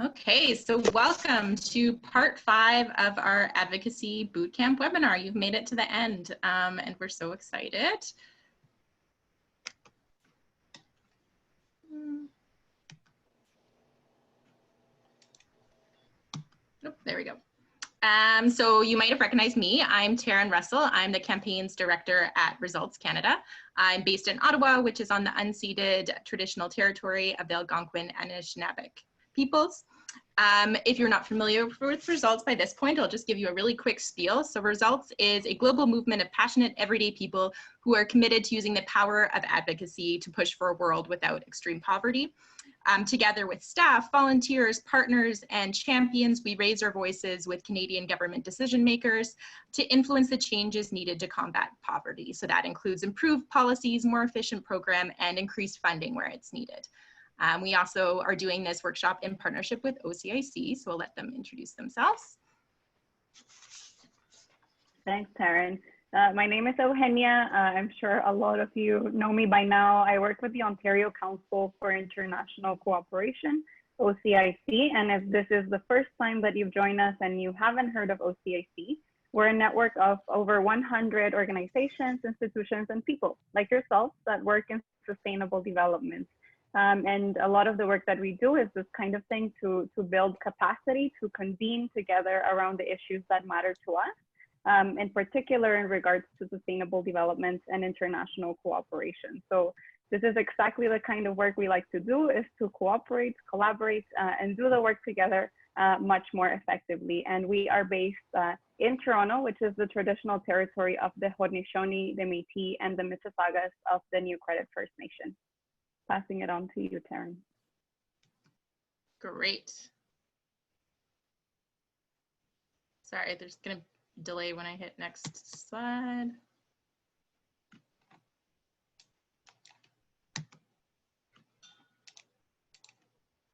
Okay, so welcome to part 5 of our Advocacy Bootcamp webinar. You've made it to the end, and we're so excited. Oh, there we go. So you might have recognized me. I'm Taryn Russell. I'm the campaigns director at Results Canada. I'm based in Ottawa, which is on the unceded traditional territory of the Algonquin and Anishinaabe peoples. If you're not familiar with Results by this point, I'll just give you a really quick spiel. So Results is a global movement of passionate everyday people who are committed to using the power of advocacy to push for a world without extreme poverty. Together with staff, volunteers, partners, and champions, we raise our voices with Canadian government decision makers to influence the changes needed to combat poverty. So that includes improved policies, more efficient program, and increased funding where it's needed. We also are doing this workshop in partnership with OCIC, so I'll let them introduce themselves. Thanks, Taryn. My name is Eugenia. I'm sure a lot of you know me by now. I work with the Ontario Council for International Cooperation, OCIC, and if this is the first time that you've joined us and you haven't heard of OCIC, we're a network of over 100 organizations, institutions, and people like yourselves that work in sustainable development. And a lot of the work that we do is this kind of thing to build capacity, to convene together around the issues that matter to us. In particular in regards to sustainable development and international cooperation. So this is exactly the kind of work we like to do, is to cooperate, collaborate, and do the work together much more effectively. And we are based in Toronto, which is the traditional territory of the Haudenosaunee, the Métis, and the Mississaugas of the New Credit First Nation. Passing it on to you, Taryn. Great. Sorry, there's gonna delay when I hit next slide.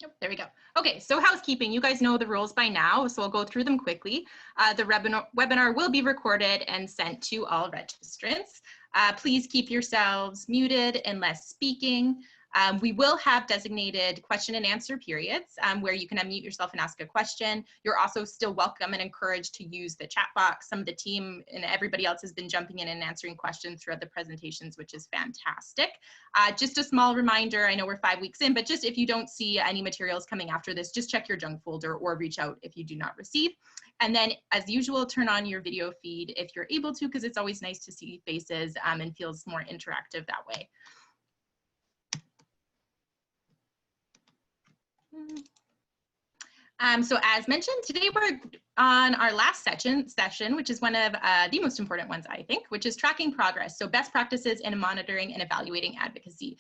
Yep, there we go. Okay, so housekeeping, you guys know the rules by now, so I'll go through them quickly. The webinar will be recorded and sent to all registrants. Please keep yourselves muted unless speaking. We will have designated question and answer periods where you can unmute yourself and ask a question. You're also still welcome and encouraged to use the chat box. Some of the team and everybody else has been jumping in and answering questions throughout the presentations, which is fantastic. Just a small reminder, I know we're 5 weeks in, but just if you don't see any materials coming after this, just check your junk folder or reach out if you do not receive. And then as usual, turn on your video feed if you're able to, because it's always nice to see faces and feels more interactive that way. So as mentioned, today we're on our last session, which is one of the most important ones, I think, which is tracking progress. So best practices in monitoring and evaluating advocacy,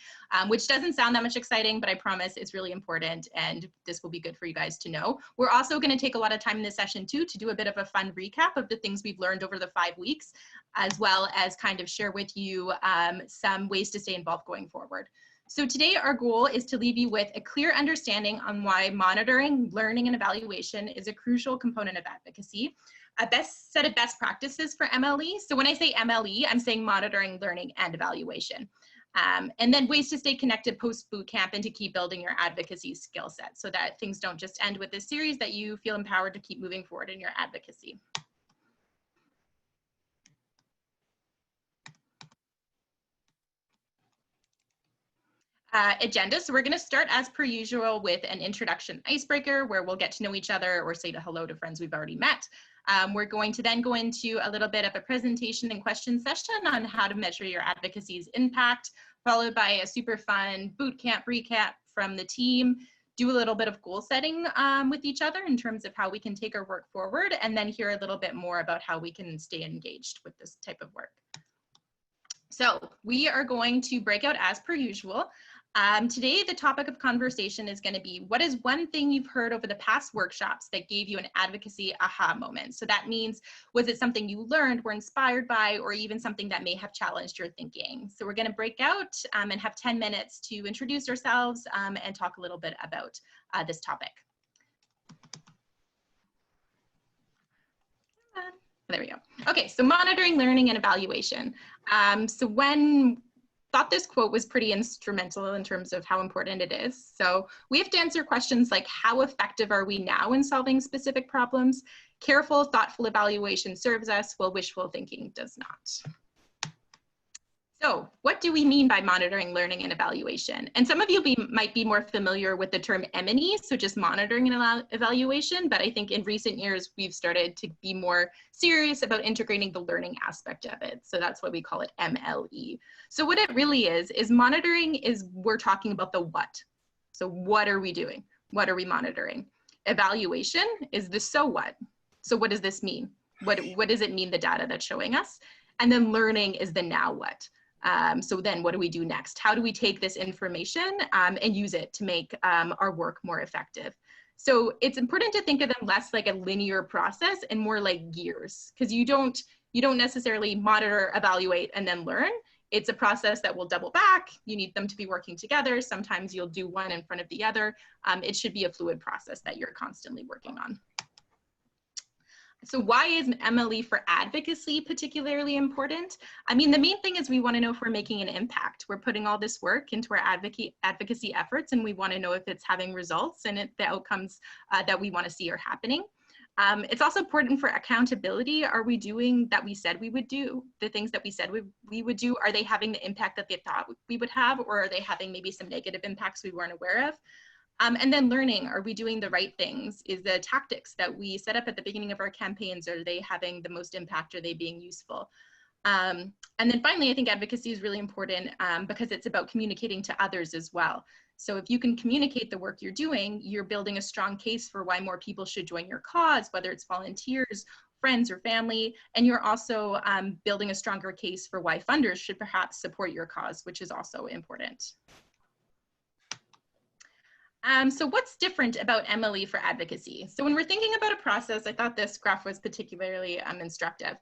which doesn't sound that much exciting, but I promise it's really important and this will be good for you guys to know. We're also going to take a lot of time in this session too to do a bit of a fun recap of the things we've learned over the 5 weeks, as well as kind of share with you some ways to stay involved going forward. So today our goal is to leave you with a clear understanding on why monitoring, learning, and evaluation is a crucial component of advocacy, a set of best practices for MLE. So when I say MLE, I'm saying monitoring, learning, and evaluation. And then ways to stay connected post bootcamp and to keep building your advocacy skill set so that things don't just end with this series, that you feel empowered to keep moving forward in your advocacy. Agenda. So we're going to start as per usual with an introduction icebreaker where we'll get to know each other or say hello to friends we've already met. We're going to then go into a little bit of a presentation and question session on how to measure your advocacy's impact, followed by a super fun bootcamp recap from the team, do a little bit of goal setting with each other in terms of how we can take our work forward, and then hear a little bit more about how we can stay engaged with this type of work. So we are going to break out as per usual. Today, the topic of conversation is going to be, what is one thing you've heard over the past workshops that gave you an advocacy aha moment? So that means, was it something you learned, were inspired by, or even something that may have challenged your thinking? So we're going to break out and have 10 minutes to introduce ourselves and talk a little bit about this topic. There we go. Okay, so monitoring, learning, and evaluation. So when thought this quote was pretty instrumental in terms of how important it is. So we have to answer questions like, how effective are we now in solving specific problems? Careful, thoughtful evaluation serves us, while wishful thinking does not. So what do we mean by monitoring, learning, and evaluation? And some of you might be more familiar with the term M&E, so just monitoring and evaluation, but I think in recent years, we've started to be more serious about integrating the learning aspect of it. So that's why we call it MLE. So what it really is monitoring is, we're talking about the what. So what are we doing? What are we monitoring? Evaluation is the so what. So what does this mean? What does it mean, the data that's showing us? And then learning is the now what. So then what do we do next? How do we take this information and use it to make our work more effective? So it's important to think of them less like a linear process and more like gears, because you don't necessarily monitor, evaluate, and then learn. It's a process that will double back. You need them to be working together. Sometimes you'll do one in front of the other. It should be a fluid process that you're constantly working on. So why is MLE for advocacy particularly important? I mean, the main thing is we want to know if we're making an impact. We're putting all this work into our advocacy efforts, and we want to know if it's having results and the outcomes that we want to see are happening. It's also important for accountability. Are we doing that we said we would do? The things that we said we would do, are they having the impact that they thought we would have, or are they having maybe some negative impacts we weren't aware of? And then learning, are we doing the right things? Is the tactics that we set up at the beginning of our campaigns, are they having the most impact? Are they being useful? And then finally, I think advocacy is really important because it's about communicating to others as well. So if you can communicate the work you're doing, you're building a strong case for why more people should join your cause, whether it's volunteers, friends, or family. And you're also building a stronger case for why funders should perhaps support your cause, which is also important. So what's different about MLE for advocacy? So when we're thinking about a process, I thought this graph was particularly instructive.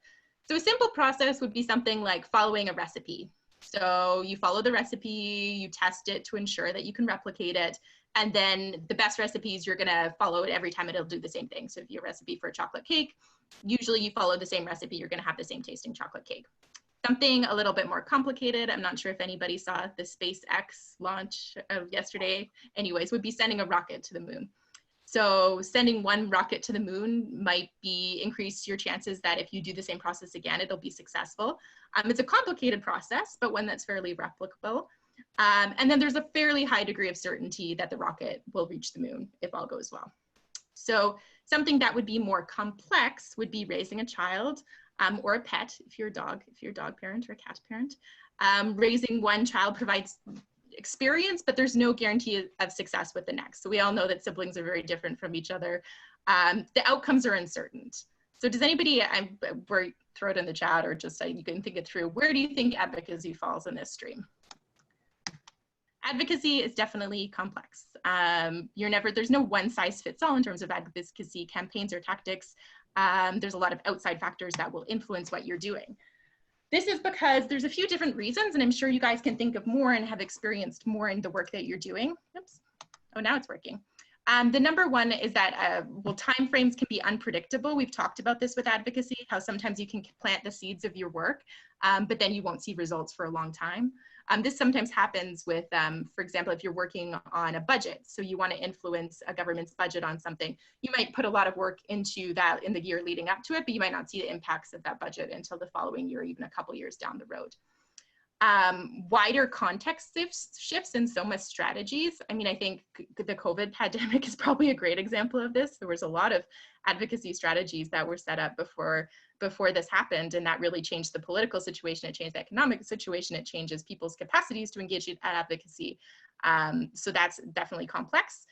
So a simple process would be something like following a recipe. So you follow the recipe, you test it to ensure that you can replicate it. And then the best recipes, you're gonna follow it every time, it'll do the same thing. So if you have a recipe for a chocolate cake, usually you follow the same recipe, you're gonna have the same tasting chocolate cake. Something a little bit more complicated, I'm not sure if anybody saw the SpaceX launch of yesterday, anyways, would be sending a rocket to the moon. So sending one rocket to the moon might increase your chances that if you do the same process again, it'll be successful. It's a complicated process, but one that's fairly replicable. And then there's a fairly high degree of certainty that the rocket will reach the moon if all goes well. So something that would be more complex would be raising a child or a pet, if you're a dog parent or a cat parent. Raising one child provides experience, but there's no guarantee of success with the next. So we all know that siblings are very different from each other. The outcomes are uncertain. So does anybody, throw it in the chat or just you can think it through, where do you think advocacy falls in this stream? Advocacy is definitely complex. There's no one size fits all in terms of advocacy campaigns or tactics. There's a lot of outside factors that will influence what you're doing. This is because there's a few different reasons, and I'm sure you guys can think of more and have experienced more in the work that you're doing. Oops. Oh, now it's working. The number one is that, timeframes can be unpredictable. We've talked about this with advocacy, how sometimes you can plant the seeds of your work, but then you won't see results for a long time. This sometimes happens with, for example, if you're working on a budget, so you want to influence a government's budget on something, you might put a lot of work into that in the year leading up to it, but you might not see the impacts of that budget until the following year, even a couple years down the road. Wider context shifts in so much strategies. I mean, I think the COVID pandemic is probably a great example of this. There was a lot of advocacy strategies that were set up before this happened, and that really changed the political situation, it changed the economic situation, it changes people's capacities to engage in advocacy. So that's definitely complex.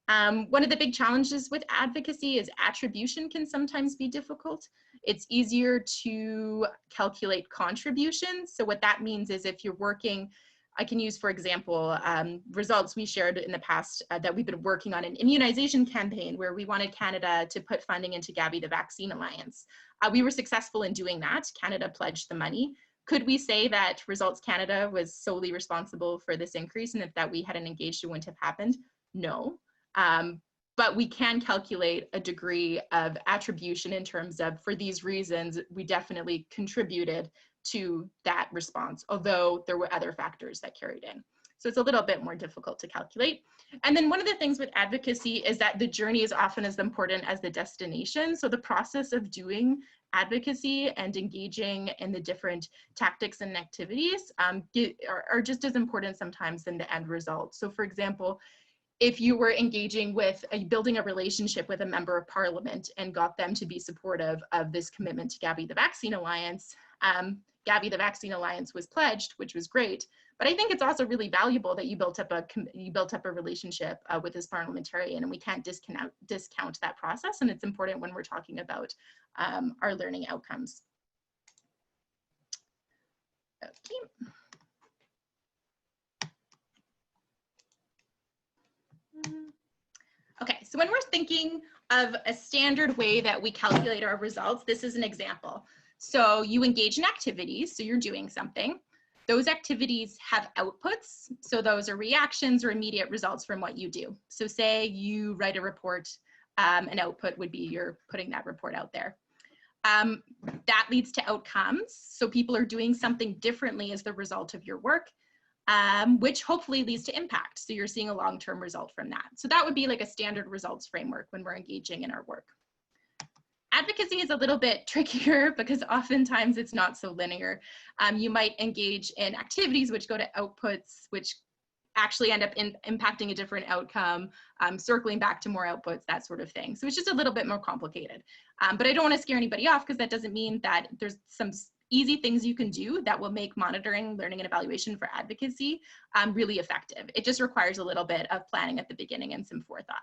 One of the big challenges with advocacy is attribution can sometimes be difficult. It's easier to calculate contributions. So what that means is if you're working, I can use, for example, results we shared in the past that we've been working on an immunization campaign where we wanted Canada to put funding into Gavi, the Vaccine Alliance. We were successful in doing that. Canada pledged the money. Could we say that Results Canada was solely responsible for this increase, and if that we hadn't engaged, it wouldn't have happened? No. But we can calculate a degree of attribution in terms of, for these reasons, we definitely contributed to that response, although there were other factors that carried in. So it's a little bit more difficult to calculate. And then one of the things with advocacy is that the journey is often as important as the destination. So the process of doing advocacy and engaging in the different tactics and activities are just as important sometimes than the end result. So for example, if you were engaging with building a relationship with a member of parliament and got them to be supportive of this commitment to Gavi the Vaccine Alliance, Gavi the Vaccine Alliance was pledged, which was great. But I think it's also really valuable that you built up a relationship with this parliamentarian, and we can't discount that process. And it's important when we're talking about our learning outcomes. Okay. Okay, so when we're thinking of a standard way that we calculate our results, this is an example. So you engage in activities, so you're doing something. Those activities have outputs, so those are reactions or immediate results from what you do. So say you write a report, an output would be you're putting that report out there. That leads to outcomes, so people are doing something differently as the result of your work, which hopefully leads to impact. So you're seeing a long-term result from that. So that would be like a standard results framework when we're engaging in our work. Advocacy is a little bit trickier because oftentimes it's not so linear. You might engage in activities which go to outputs, which actually end up impacting a different outcome, circling back to more outputs, that sort of thing. So it's just a little bit more complicated. But I don't want to scare anybody off because that doesn't mean that there's some easy things you can do that will make monitoring, learning, and evaluation for advocacy really effective. It just requires a little bit of planning at the beginning and some forethought.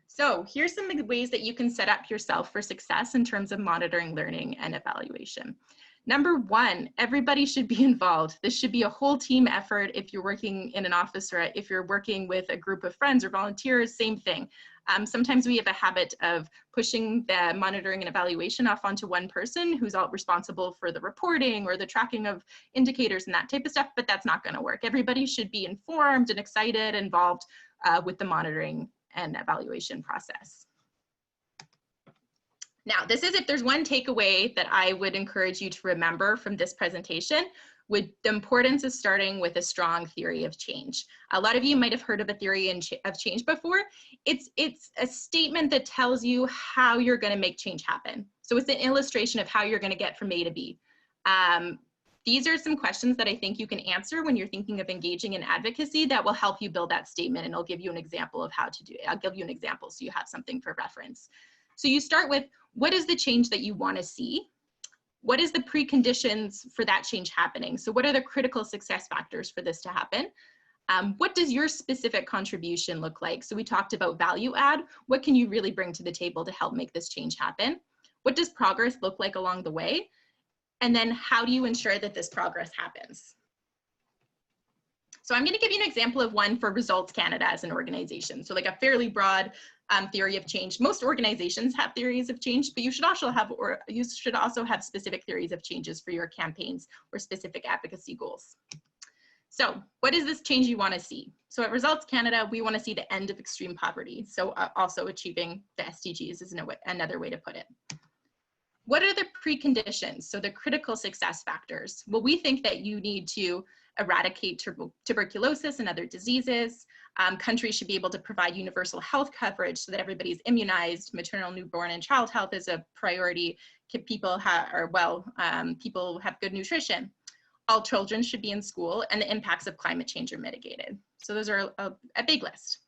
So here's some ways that you can set up yourself for success in terms of monitoring, learning, and evaluation. Number one, everybody should be involved. This should be a whole team effort if you're working in an office or if you're working with a group of friends or volunteers, same thing. Sometimes we have a habit of pushing the monitoring and evaluation off onto one person who's all responsible for the reporting or the tracking of indicators and that type of stuff, but that's not going to work. Everybody should be informed and excited, involved with the monitoring and evaluation process. Now, this is if there's one takeaway that I would encourage you to remember from this presentation, with the importance of starting with a strong theory of change. A lot of you might have heard of a theory of change before. It's a statement that tells you how you're going to make change happen. So it's an illustration of how you're going to get from A to B. These are some questions that I think you can answer when you're thinking of engaging in advocacy that will help you build that statement, and I'll give you an example of how to do it. I'll give you an example so you have something for reference. So you start with, what is the change that you want to see? What is the preconditions for that change happening? So what are the critical success factors for this to happen? What does your specific contribution look like? So we talked about value add. What can you really bring to the table to help make this change happen? What does progress look like along the way? And then how do you ensure that this progress happens? So I'm going to give you an example of one for Results Canada as an organization. So like a fairly broad theory of change. Most organizations have theories of change, but you should also have specific theories of changes for your campaigns or specific advocacy goals. So what is this change you want to see? So at Results Canada, we want to see the end of extreme poverty. So also achieving the SDGs is another way to put it. What are the preconditions? So the critical success factors. Well, we think that you need to eradicate tuberculosis and other diseases. Countries should be able to provide universal health coverage so that everybody's immunized. Maternal, newborn, and child health is a priority. People have good nutrition. All children should be in school, and the impacts of climate change are mitigated. So those are a big list.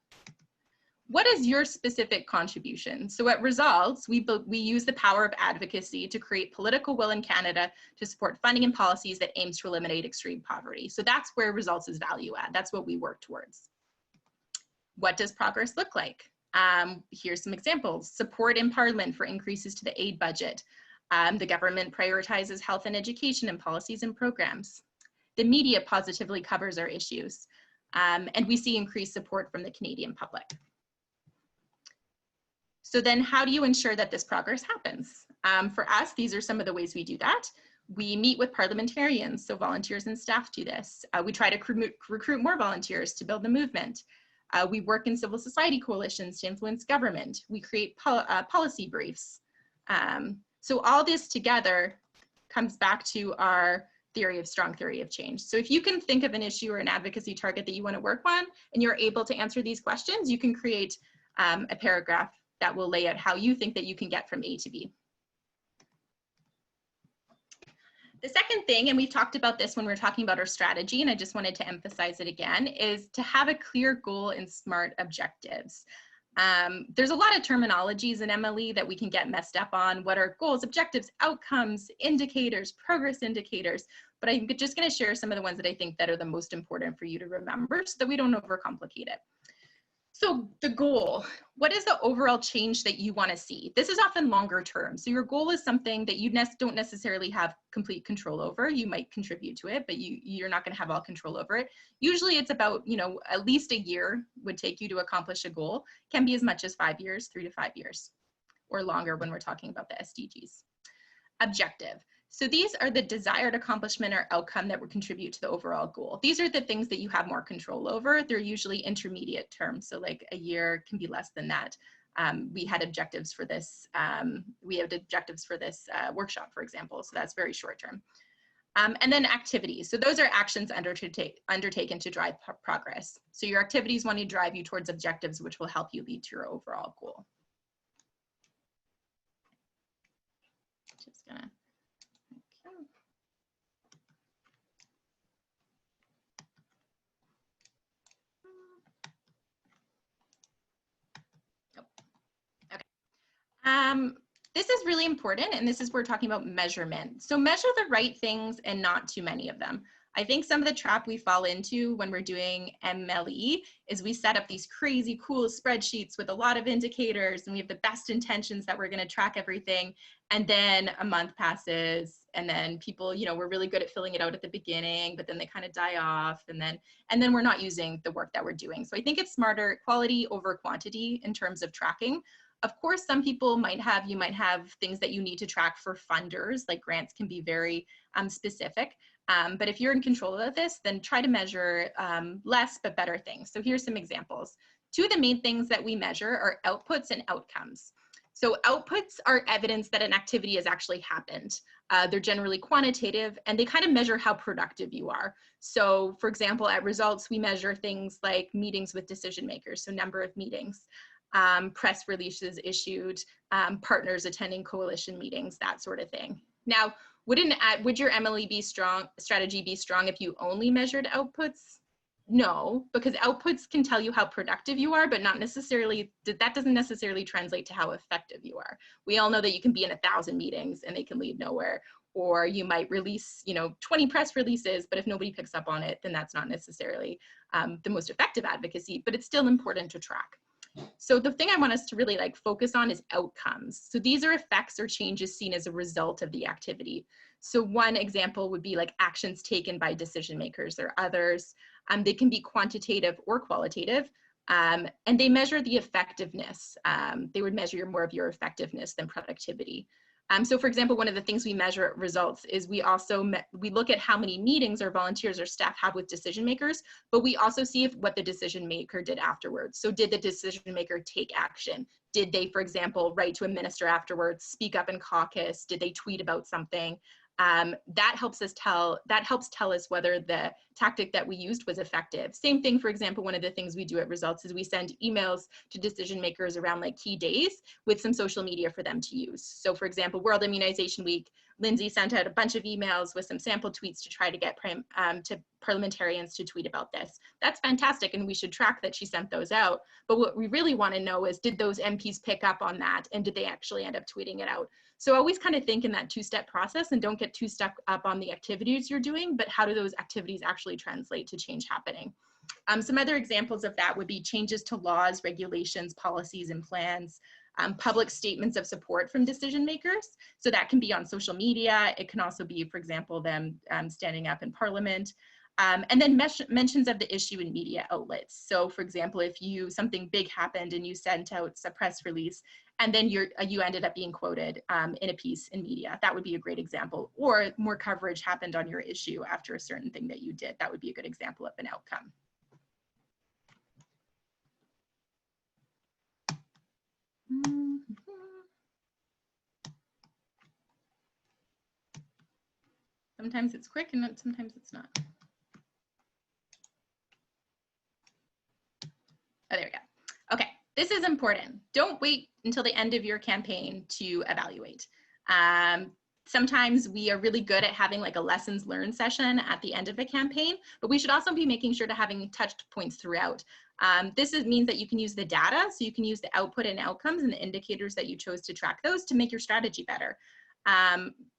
What is your specific contribution? So at Results, we use the power of advocacy to create political will in Canada to support funding and policies that aims to eliminate extreme poverty. So that's where Results is value add. That's what we work towards. What does progress look like? Here's some examples. Support in Parliament for increases to the aid budget. The government prioritizes health and education and policies and programs. The media positively covers our issues. And we see increased support from the Canadian public. So then how do you ensure that this progress happens? For us, these are some of the ways we do that. We meet with parliamentarians, so volunteers and staff do this. We try to recruit more volunteers to build the movement. We work in civil society coalitions to influence government. We create policy briefs. So all this together comes back to our strong theory of change. So if you can think of an issue or an advocacy target that you want to work on, and you're able to answer these questions, you can create a paragraph that will lay out how you think that you can get from A to B. The second thing, and we've talked about this when we were talking about our strategy, and I just wanted to emphasize it again, is to have a clear goal and SMART objectives. There's a lot of terminologies in MLE that we can get messed up on. What are goals, objectives, outcomes, indicators, progress indicators? But I'm just going to share some of the ones that I think that are the most important for you to remember so that we don't overcomplicate it. So the goal, what is the overall change that you want to see? This is often longer term. So your goal is something that you don't necessarily have complete control over. You might contribute to it, but you're not going to have all control over it. Usually it's about, at least a year would take you to accomplish a goal. Can be as much as 5 years, 3 to 5 years, or longer when we're talking about the SDGs. Objective. So these are the desired accomplishment or outcome that would contribute to the overall goal. These are the things that you have more control over. They're usually intermediate terms. So like a year can be less than that. We had objectives for this. Workshop, for example. So that's very short term. And then activities. So those are actions undertaken to drive progress. So your activities want to drive you towards objectives, which will help you lead to your overall goal. Just gonna. This is really important, and this is where we're talking about measurement. So measure the right things and not too many of them. I think some of the trap we fall into when we're doing MLE is we set up these crazy cool spreadsheets with a lot of indicators, and we have the best intentions that we're going to track everything. And then a month passes, and then people, we're really good at filling it out at the beginning, but then they kind of die off, and then we're not using the work that we're doing. So I think it's smarter quality over quantity in terms of tracking. Of course, some people you might have things that you need to track for funders, like grants can be very specific. But if you're in control of this, then try to measure less but better things. So here's some examples. Two of the main things that we measure are outputs and outcomes. So outputs are evidence that an activity has actually happened. They're generally quantitative, and they kind of measure how productive you are. So for example, at results, we measure things like meetings with decision makers, so number of meetings. Press releases issued, partners attending coalition meetings, that sort of thing. Now, would your MLE strategy be strong if you only measured outputs? No, because outputs can tell you how productive you are, but not necessarily, that doesn't necessarily translate to how effective you are. We all know that you can be in 1,000 meetings and they can lead nowhere, or you might release, 20 press releases, but if nobody picks up on it, then that's not necessarily the most effective advocacy, but it's still important to track. So the thing I want us to really focus on is outcomes. So these are effects or changes seen as a result of the activity. So one example would be actions taken by decision makers or others. They can be quantitative or qualitative, and they measure the effectiveness. They would measure more of your effectiveness than productivity. So for example, one of the things we measure at results is we look at how many meetings our volunteers or staff have with decision makers, but we also see what the decision maker did afterwards. So did the decision maker take action? Did they, for example, write to a minister afterwards, speak up in caucus? Did they tweet about something? That helps tell us whether the tactic that we used was effective. Same thing, for example, one of the things we do at results is we send emails to decision makers around key days with some social media for them to use. So for example, World Immunization Week, Lindsay sent out a bunch of emails with some sample tweets to try to get to parliamentarians to tweet about this. That's fantastic, and we should track that she sent those out. But what we really want to know is, did those MPs pick up on that, and did they actually end up tweeting it out? So always kind of think in that two-step process, and don't get too stuck up on the activities you're doing, but how do those activities actually translate to change happening? Some other examples of that would be changes to laws, regulations, policies, and plans. Public statements of support from decision makers. So that can be on social media. It can also be, for example, them standing up in Parliament. And then mentions of the issue in media outlets. So for example, if something big happened and you sent out a press release, and then you ended up being quoted in a piece in media, that would be a great example. Or more coverage happened on your issue after a certain thing that you did. That would be a good example of an outcome. Sometimes it's quick and sometimes it's not. Oh, there we go. Okay, this is important. Don't wait until the end of your campaign to evaluate. Sometimes we are really good at having like a lessons learned session at the end of a campaign, but we should also be making sure to having touch points throughout. This means that you can use the data, so you can use the output and outcomes and the indicators that you chose to track those to make your strategy better.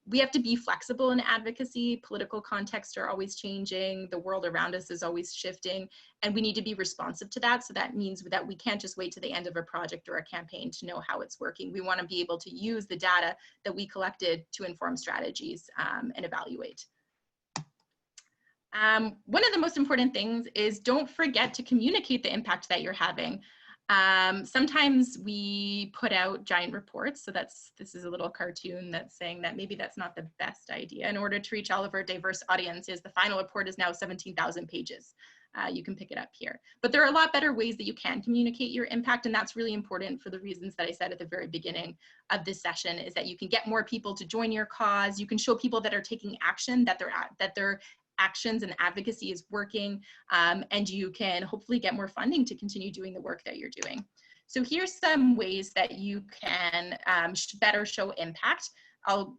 We have to be flexible in advocacy. Political contexts are always changing. The world around us is always shifting, and we need to be responsive to that. So that means that we can't just wait to the end of a project or a campaign to know how it's working. We want to be able to use the data that we collected to inform strategies and evaluate. One of the most important things is don't forget to communicate the impact that you're having. Sometimes we put out giant reports. So this is a little cartoon that's saying that maybe that's not the best idea. In order to reach all of our diverse audiences, the final report is now 17,000 pages. You can pick it up here. But there are a lot better ways that you can communicate your impact, and that's really important for the reasons that I said at the very beginning of this session, is that you can get more people to join your cause. You can show people that are taking action, that their actions and advocacy is working, and you can hopefully get more funding to continue doing the work that you're doing. So here's some ways that you can better show impact. I'll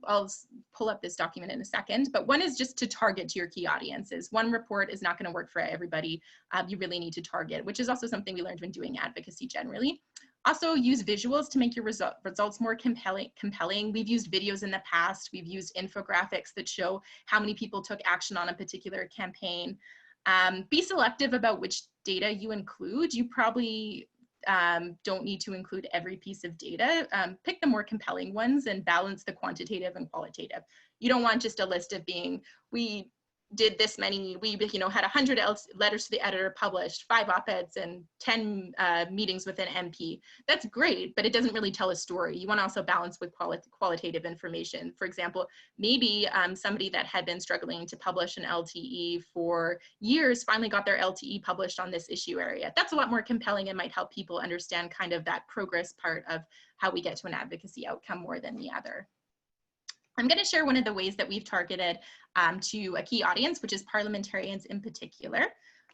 pull up this document in a second, but one is just to target to your key audiences. One report is not going to work for everybody. You really need to target, which is also something we learned when doing advocacy generally. Also use visuals to make your results more compelling. We've used videos in the past. We've used infographics that show how many people took action on a particular campaign. Be selective about which data you include. You probably don't need to include every piece of data. Pick the more compelling ones and balance the quantitative and qualitative. You don't want just a list of being, we did this many, we had 100 letters to the editor published, 5 op-eds and 10 meetings with an MP. That's great, but it doesn't really tell a story. You want to also balance with qualitative information. For example, maybe somebody that had been struggling to publish an LTE for years finally got their LTE published on this issue area. That's a lot more compelling and might help people understand kind of that progress part of how we get to an advocacy outcome more than the other. I'm going to share one of the ways that we've targeted to a key audience, which is parliamentarians in particular.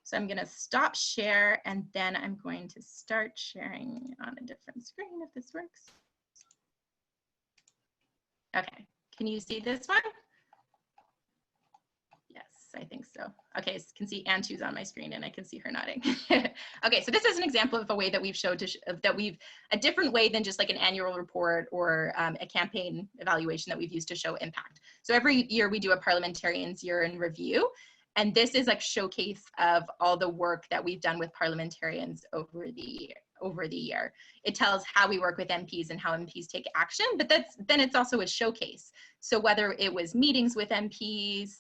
So I'm going to stop share, and then I'm going to start sharing on a different screen if this works. Okay, can you see this one? Yes, I think so. Okay, so you can see Antu's on my screen and I can see her nodding. Okay, so this is an example of a way that we've showed a different way than just like an annual report or a campaign evaluation that we've used to show impact. So every year we do a parliamentarians year in review. And this is like showcase of all the work that we've done with parliamentarians over the year. It tells how we work with MPs and how MPs take action, but then it's also a showcase. So whether it was meetings with MPs,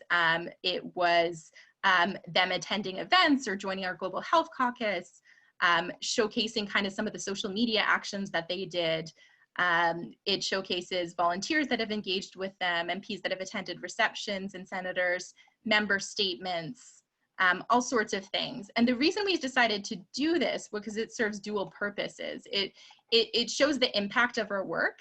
it was them attending events or joining our Global Health Caucus, showcasing kind of some of the social media actions that they did. It showcases volunteers that have engaged with them, MPs that have attended receptions and senators, member statements, all sorts of things. And the reason we decided to do this was because it serves dual purposes. It shows the impact of our work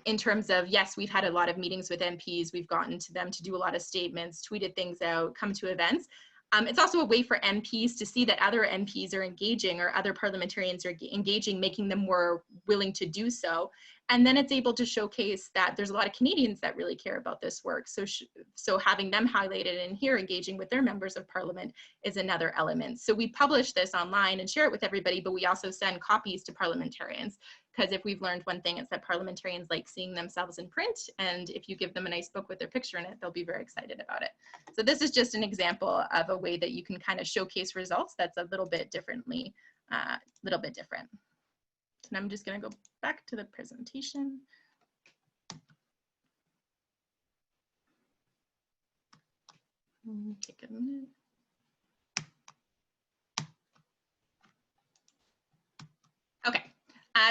in terms of, yes, we've had a lot of meetings with MPs, we've gotten to them to do a lot of statements, tweeted things out, come to events. It's also a way for MPs to see that other MPs are engaging or other parliamentarians are engaging, making them more willing to do so. And then it's able to showcase that there's a lot of Canadians that really care about this work. So having them highlighted in here, engaging with their members of parliament is another element. So we publish this online and share it with everybody, but we also send copies to parliamentarians. Because if we've learned one thing, it's that parliamentarians like seeing themselves in print. And if you give them a nice book with their picture in it, they'll be very excited about it. So this is just an example of a way that you can kind of showcase results that's a little bit different. And I'm just going to go back to the presentation. Take a minute. Okay,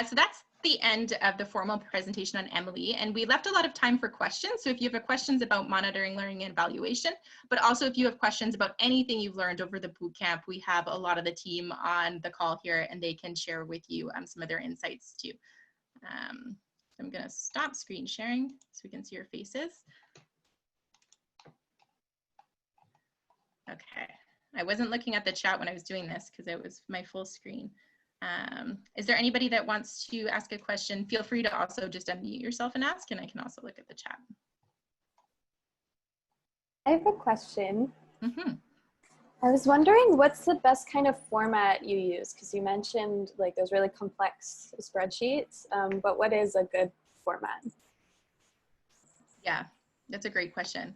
so that's the end of the formal presentation on Emily, and we left a lot of time for questions. So if you have questions about monitoring, learning, and evaluation, but also if you have questions about anything you've learned over the bootcamp, we have a lot of the team on the call here, and they can share with you some of their insights too. I'm going to stop screen sharing so we can see your faces. Okay. I wasn't looking at the chat when I was doing this because it was my full screen. Is there anybody that wants to ask a question? Feel free to also just unmute yourself and ask, and I can also look at the chat. I have a question. Mm-hmm. I was wondering what's the best kind of format you use? Because you mentioned like those really complex spreadsheets, but what is a good format? Yeah, that's a great question.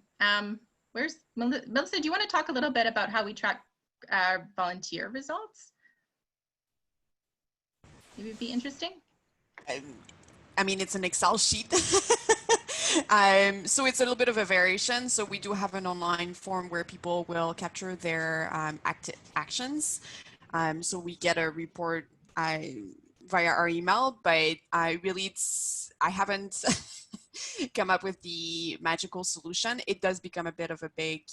Where's Melissa? Do you want to talk a little bit about how we track volunteer results? It would be interesting. I mean, it's an Excel sheet. So it's a little bit of a variation. So we do have an online form where people will capture their actions. So we get a report via our email, but I haven't come up with the magical solution. It does become a bit of a big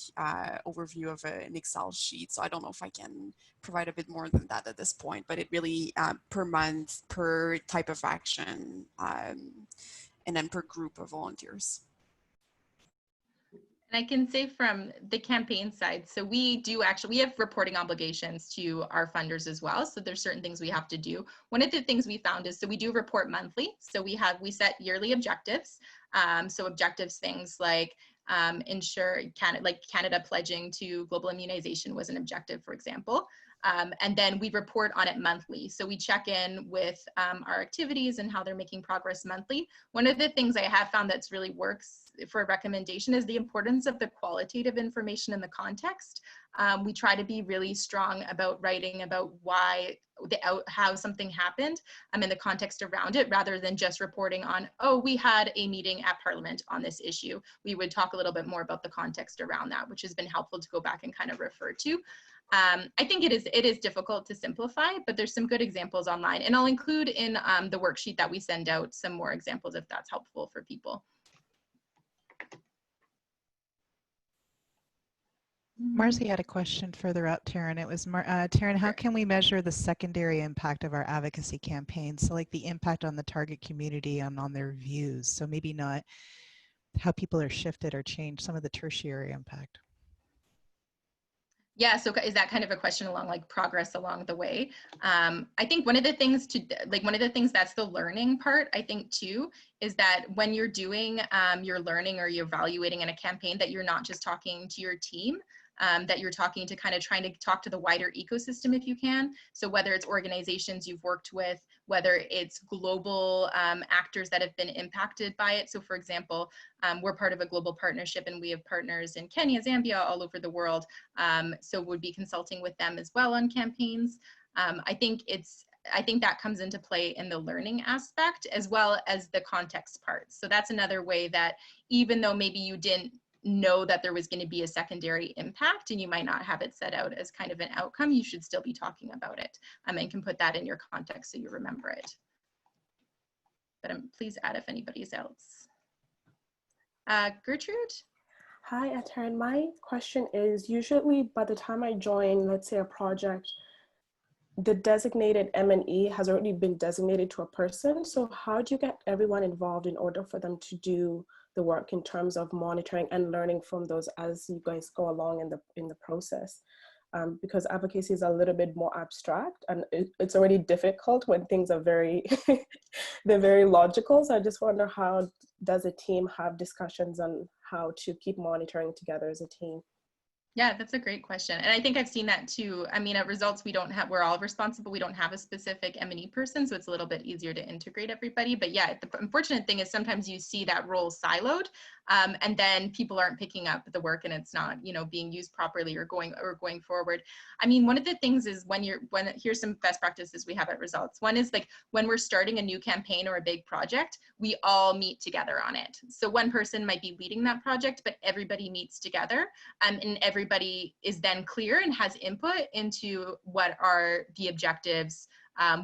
overview of an Excel sheet. So I don't know if I can provide a bit more than that at this point, but it really per month, per type of action, and then per group of volunteers. And I can say from the campaign side, so we have reporting obligations to our funders as well. So there's certain things we have to do. One of the things we found is, so we do report monthly. So we set yearly objectives. So objectives, things like Canada pledging to global immunization was an objective, for example. And then we report on it monthly. So we check in with our activities and how they're making progress monthly. One of the things I have found that's really works for a recommendation is the importance of the qualitative information in the context. We try to be really strong about writing about how something happened in the context around it, rather than just reporting on, oh, we had a meeting at Parliament on this issue. We would talk a little bit more about the context around that, which has been helpful to go back and kind of refer to. I think it is difficult to simplify, but there's some good examples online, and I'll include in the worksheet that we send out some more examples if that's helpful for people. Marcy had a question further up, Taryn. It was, Taryn, how can we measure the secondary impact of our advocacy campaign? So like the impact on the target community and on their views. So maybe not how people are shifted or changed, some of the tertiary impact. Yeah, so is that kind of a question along like progress along the way? I think one of the things that's the learning part, I think too, is that when you're doing your learning or you're evaluating in a campaign, that you're not just talking to your team, that you're talking to kind of trying to talk to the wider ecosystem if you can. So whether it's organizations you've worked with, whether it's global actors that have been impacted by it. So for example, we're part of a global partnership and we have partners in Kenya, Zambia, all over the world. So would be consulting with them as well on campaigns. I think that comes into play in the learning aspect as well as the context part. So that's another way that even though maybe you didn't know that there was going to be a secondary impact and you might not have it set out as kind of an outcome, you should still be talking about it and can put that in your context so you remember it. But please add if anybody's else. Gertrude? Hi, Taryn. My question is, usually by the time I join, let's say a project, the designated M&E has already been designated to a person. So how do you get everyone involved in order for them to do the work in terms of monitoring and learning from those as you guys go along in the process? Because advocacy is a little bit more abstract and it's already difficult when things are they're very logical. So I just wonder, how does a team have discussions on how to keep monitoring together as a team? Yeah, that's a great question. And I think I've seen that too. I mean, at Results, we're all responsible. We don't have a specific M&E person, so it's a little bit easier to integrate everybody. But yeah, the unfortunate thing is sometimes you see that role siloed and then people aren't picking up the work and it's not, being used properly or going forward. I mean, one of the things is here's some best practices we have at Results. One is like when we're starting a new campaign or a big project, we all meet together on it. So one person might be leading that project, but everybody meets together and everybody is then clear and has input into what are the objectives,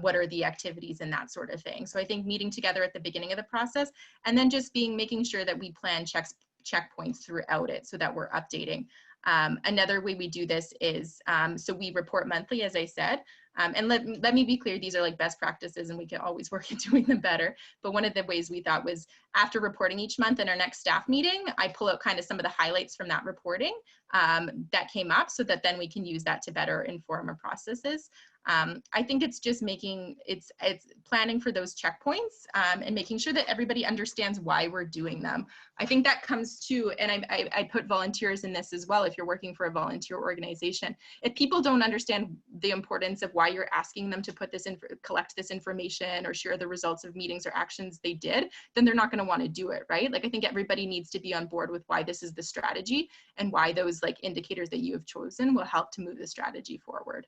what are the activities and that sort of thing. So I think meeting together at the beginning of the process and then just making sure that we plan checkpoints throughout it so that we're updating. Another way we do this is, so we report monthly, as I said, And let me be clear, these are like best practices and we can always work at doing them better. But one of the ways we thought was after reporting each month in our next staff meeting, I pull out kind of some of the highlights from that reporting that came up so that then we can use that to better inform our processes. I think it's just it's planning for those checkpoints and making sure that everybody understands why we're doing them. I think that comes to, and I put volunteers in this as well, if you're working for a volunteer organization. If people don't understand the importance of why you're asking them to put this in, collect this information or share the results of meetings or actions they did, then they're not going to want to do it, right? Like I think everybody needs to be on board with why this is the strategy and why those like indicators that you have chosen will help to move the strategy forward.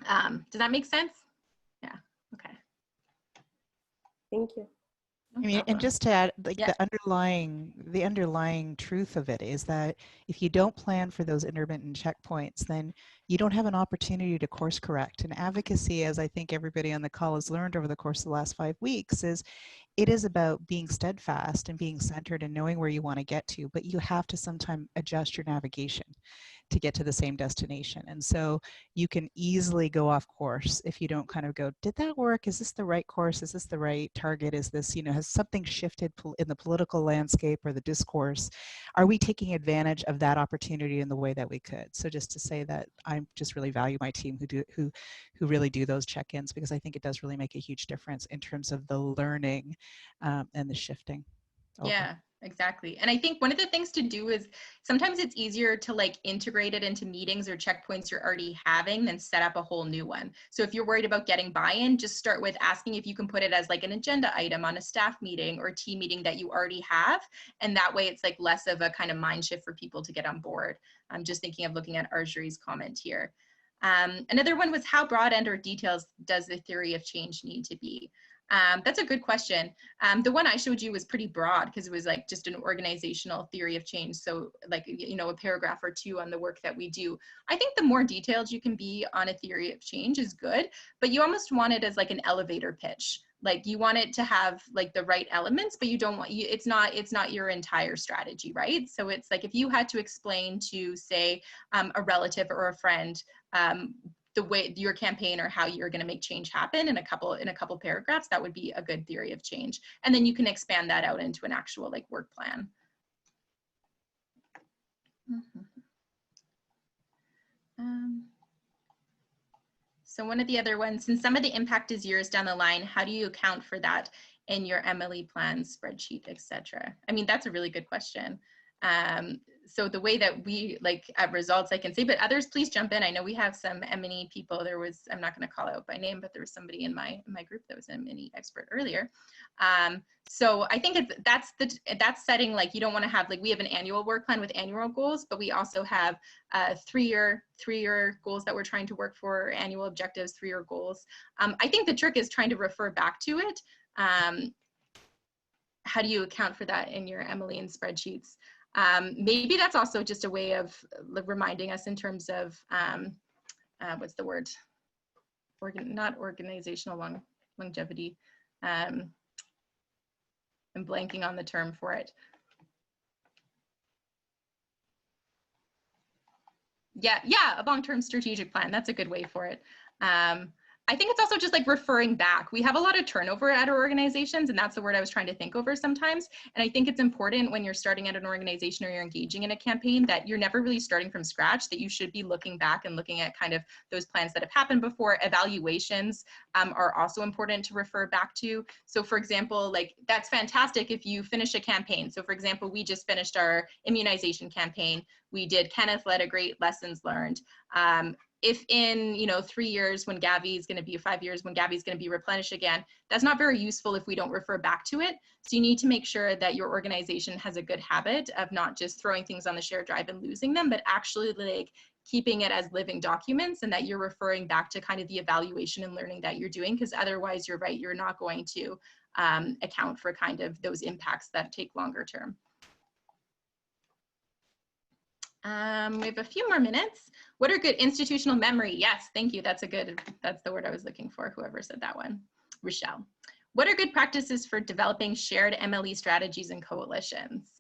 Does that make sense? Yeah, okay. Thank you. I mean, and just to add, like Yeah. the underlying truth of it is that if you don't plan for those intermittent checkpoints, then you don't have an opportunity to course correct. And advocacy, as I think everybody on the call has learned over the course of the last 5 weeks, is it is about being steadfast and being centered and knowing where you want to get to, but you have to sometimes adjust your navigation to get to the same destination. And so you can easily go off course if you don't kind of go, did that work? Is this the right course? Is this the right target? Is this, you know, has something shifted in the political landscape or the discourse? Are we taking advantage of that opportunity in the way that we could? So just to say that I just really value my team who really do those check-ins, because I think it does really make a huge difference in terms of the learning and the shifting over. Yeah, exactly. And I think one of the things to do is sometimes it's easier to like integrate it into meetings or checkpoints you're already having than set up a whole new one. So if you're worried about getting buy-in, just start with asking if you can put it as like an agenda item on a staff meeting or team meeting that you already have. And that way it's like less of a kind of mind shift for people to get on board. I'm just thinking of looking at Arjuri's comment here. Another one was how broad and or details does the theory of change need to be? That's a good question. The one I showed you was pretty broad because it was like just an organizational theory of change. So like, you know, a paragraph or two on the work that we do. I think the more detailed you can be on a theory of change is good, but you almost want it as like an elevator pitch. Like you want it to have like the right elements, but you don't want it's not your entire strategy, right? So it's like if you had to explain to say a relative or a friend the way your campaign or how you're going to make change happen in a couple paragraphs, that would be a good theory of change. And then you can expand that out into an actual like work plan. So one of the other ones, since some of the impact is years down the line, how do you account for that in your MLE plan, spreadsheet, etc.? I mean, that's a really good question. So the way that we like at results, I can say, but others, please jump in. I know we have some M&E people. There was, I'm not going to call out by name, but there was somebody in my group that was an M&E expert earlier. So I think that's setting, like, you don't want to have, like, we have an annual work plan with annual goals, but we also have three-year goals that we're trying to work for, annual objectives, 3-year goals. I think the trick is trying to refer back to it. How do you account for that in your MLE and spreadsheets? Maybe that's also just a way of reminding us in terms of, what's the word? Not organizational longevity. I'm blanking on the term for it. Yeah, a long-term strategic plan. That's a good way for it. I think it's also just like referring back. We have a lot of turnover at our organizations, and that's the word I was trying to think over sometimes. And I think it's important when you're starting at an organization or you're engaging in a campaign that you're never really starting from scratch, that you should be looking back and looking at kind of those plans that have happened before. Evaluations are also important to refer back to. So for example, like, that's fantastic if you finish a campaign. So for example, we just finished our immunization campaign. We did Kenneth led a great lessons learned. If in 3 years when Gavi's going to be 5 years when Gavi's going to be replenished again, that's not very useful if we don't refer back to it. So you need to make sure that your organization has a good habit of not just throwing things on the shared drive and losing them, but actually like keeping it as living documents, and that you're referring back to kind of the evaluation and learning that you're doing, because otherwise you're right, you're not going to account for kind of those impacts that take longer term. We have a few more minutes. What are good institutional memory? Yes, thank you. That's the word I was looking for, whoever said that one. Rochelle. What are good practices for developing shared MLE strategies and coalitions?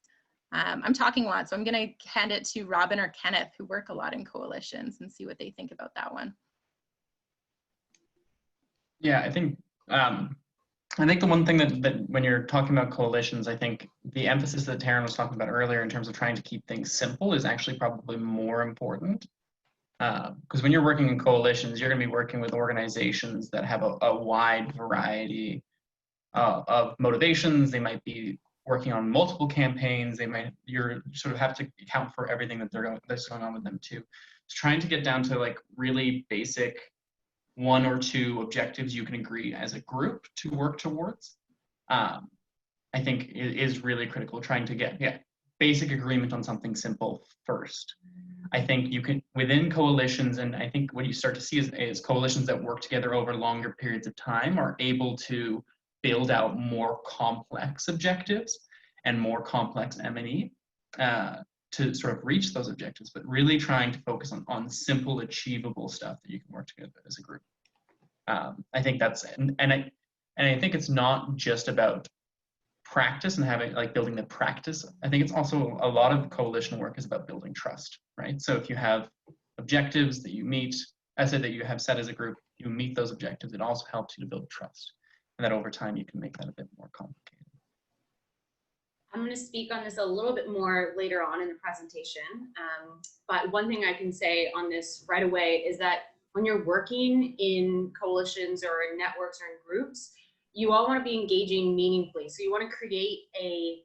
I'm talking a lot, so I'm going to hand it to Robin or Kenneth, who work a lot in coalitions, and see what they think about that one. Yeah, I think the one thing that when you're talking about coalitions, I think the emphasis that Taryn was talking about earlier in terms of trying to keep things simple is actually probably more important. Because when you're working in coalitions, you're going to be working with organizations that have a wide variety of motivations. They might be working on multiple campaigns. You sort of have to account for everything that's going on with them too. So trying to get down to like really basic 1 or 2 objectives you can agree as a group to work towards, I think is really critical. Trying to get basic agreement on something simple first. I think you can, within coalitions, and I think what you start to see is coalitions that work together over longer periods of time are able to build out more complex objectives and more complex M&E to sort of reach those objectives, but really trying to focus on simple, achievable stuff that you can work together as a group. I think that's, and I think it's not just about practice and having like building the practice. I think it's also a lot of coalition work is about building trust, right? So if you have objectives that you meet, that you have set as a group, you meet those objectives, it also helps you to build trust. And that over time you can make that a bit more complicated. I'm going to speak on this a little bit more later on in the presentation. But one thing I can say on this right away is that when you're working in coalitions or in networks or in groups, you all want to be engaging meaningfully. So you want to create a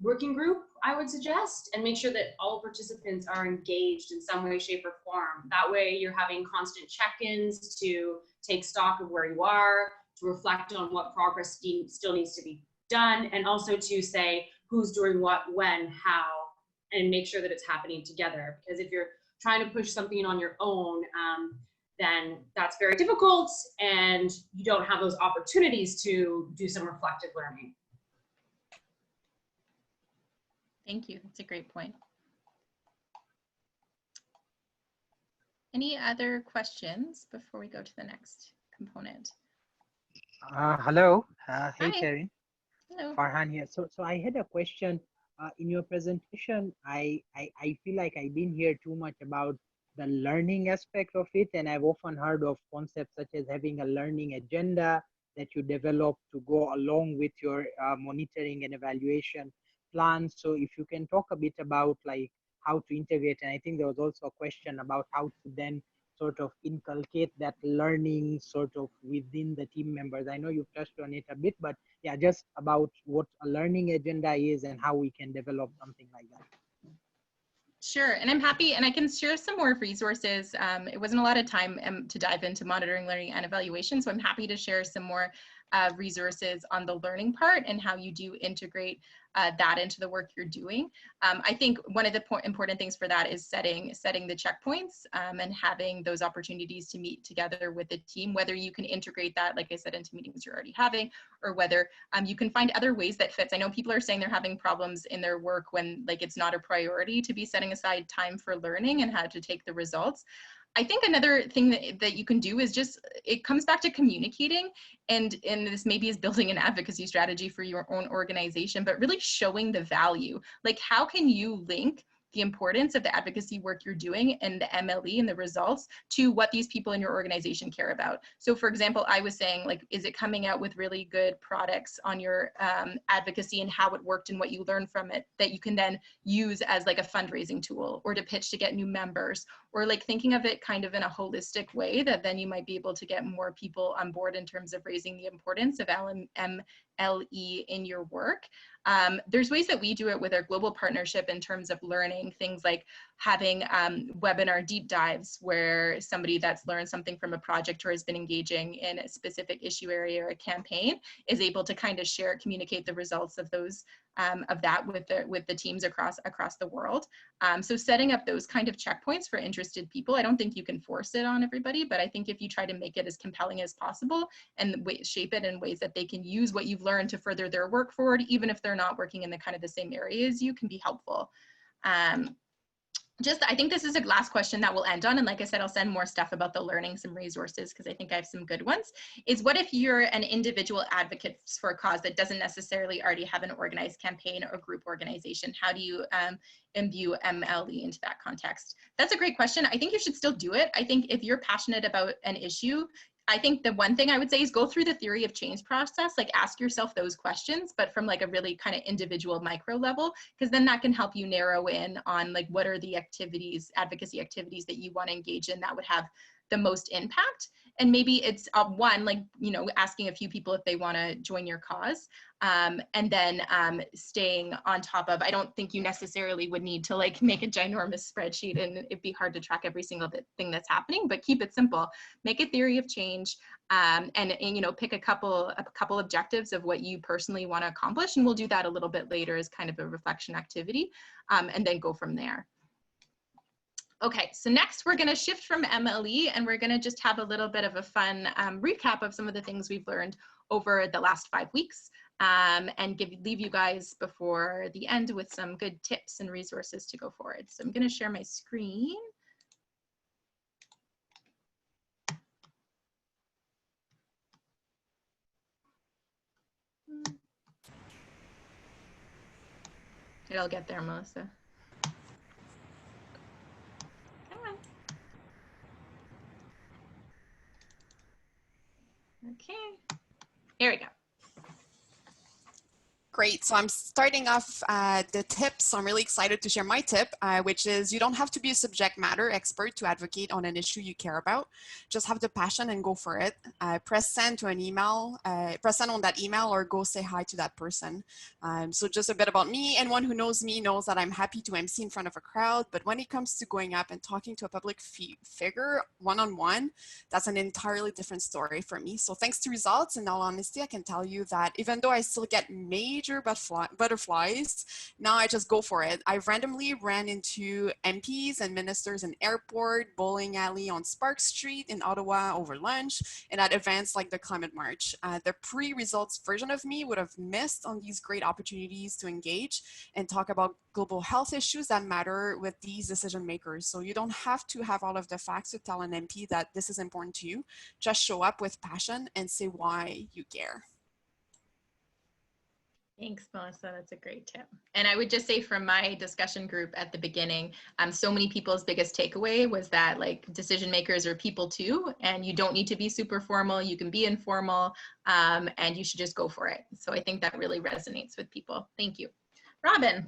working group, I would suggest, and make sure that all participants are engaged in some way, shape, or form. That way you're having constant check-ins to take stock of where you are, to reflect on what progress still needs to be done, and also to say who's doing what, when, how, and make sure that it's happening together. Because if you're trying to push something on your own, then that's very difficult and you don't have those opportunities to do some reflective learning. Thank you. That's a great point. Any other questions before we go to the next component? Hello. Hey, Hi. Taryn. Hello. Farhan here. So I had a question. In your presentation, I feel like I didn't hear too much about the learning aspect of it, and I've often heard of concepts such as having a learning agenda that you develop to go along with your monitoring and evaluation plans. So if you can talk a bit about like how to integrate, and I think there was also a question about how to then sort of inculcate that learning sort of within the team members. I know you've touched on it a bit, but yeah, just about what a learning agenda is and how we can develop something like that. Sure, and I'm happy, and I can share some more resources. It wasn't a lot of time to dive into monitoring, learning, and evaluation, so I'm happy to share some more resources on the learning part and how you do integrate that into the work you're doing. I think one of the important things for that is setting the checkpoints and having those opportunities to meet together with the team, whether you can integrate that, like I said, into meetings you're already having, or whether you can find other ways that fits. I know people are saying they're having problems in their work when like it's not a priority to be setting aside time for learning and how to take the results. I think another thing that you can do is just, it comes back to communicating, and this maybe is building an advocacy strategy for your own organization, but really showing the value. Like, how can you link the importance of the advocacy work you're doing and the MLE and the results to what these people in your organization care about? So for example, I was saying, like, is it coming out with really good products on your advocacy and how it worked and what you learned from it that you can then use as like a fundraising tool or to pitch to get new members, or like thinking of it kind of in a holistic way that then you might be able to get more people on board in terms of raising the importance of MLE in your work. There's ways that we do it with our global partnership in terms of learning, things like having webinar deep dives where somebody that's learned something from a project or has been engaging in a specific issue area or a campaign is able to kind of communicate the results of those of that with the teams across the world. So setting up those kind of checkpoints for interested people, I don't think you can force it on everybody, but I think if you try to make it as compelling as possible and shape it in ways that they can use what you've learned to further their work forward, even if they're not working in the kind of the same areas, you can be helpful. I think this is a last question that we'll end on. And like I said, I'll send more stuff about the learning, some resources, because I think I have some good ones, is what if you're an individual advocate for a cause that doesn't necessarily already have an organized campaign or group organization? How do you imbue MLE into that context? That's a great question. I think you should still do it. I think if you're passionate about an issue, I think the one thing I would say is go through the theory of change process, like ask yourself those questions, but from like a really kind of individual micro level, because then that can help you narrow in on like what are the activities, advocacy activities that you want to engage in that would have the most impact. And maybe it's one, like, you know, asking a few people if they want to join your cause. And then staying on top of, I don't think you necessarily would need to like make a ginormous spreadsheet and it'd be hard to track every single thing that's happening, but keep it simple. Make a theory of change and you know, pick a couple objectives of what you personally want to accomplish. And we'll do that a little bit later as kind of a reflection activity and then go from there. Okay, so next we're going to shift from MLE and we're going to just have a little bit of a fun recap of some of the things we've learned over the last 5 weeks and leave you guys before the end with some good tips and resources to go forward. So I'm going to share my screen. It'll get there, Melissa. Come on. Okay, here we go. Great. So I'm starting off the tips. I'm really excited to share my tip, which is you don't have to be a subject matter expert to advocate on an issue you care about. Just have the passion and go for it. Press send to an email, press send on that email or go say hi to that person. So just a bit about me. Anyone who knows me knows that I'm happy to MC in front of a crowd, but when it comes to going up and talking to a public figure one-on-one, that's an entirely different story for me. So thanks to results, in all honesty, I can tell you that even though I still get major butterflies, now I just go for it. I randomly ran into MPs and ministers in airport, bowling alley on Spark Street in Ottawa over lunch, and at events like the Climate March. The pre-results version of me would have missed on these great opportunities to engage and talk about global health issues that matter with these decision makers. So you don't have to have all of the facts to tell an MP that this is important to you. Just show up with passion and say why you care. Thanks, Melissa. That's a great tip. And I would just say from my discussion group at the beginning, so many people's biggest takeaway was that like decision makers are people too, and you don't need to be super formal. You can be informal and you should just go for it. So I think that really resonates with people. Thank you. Robin.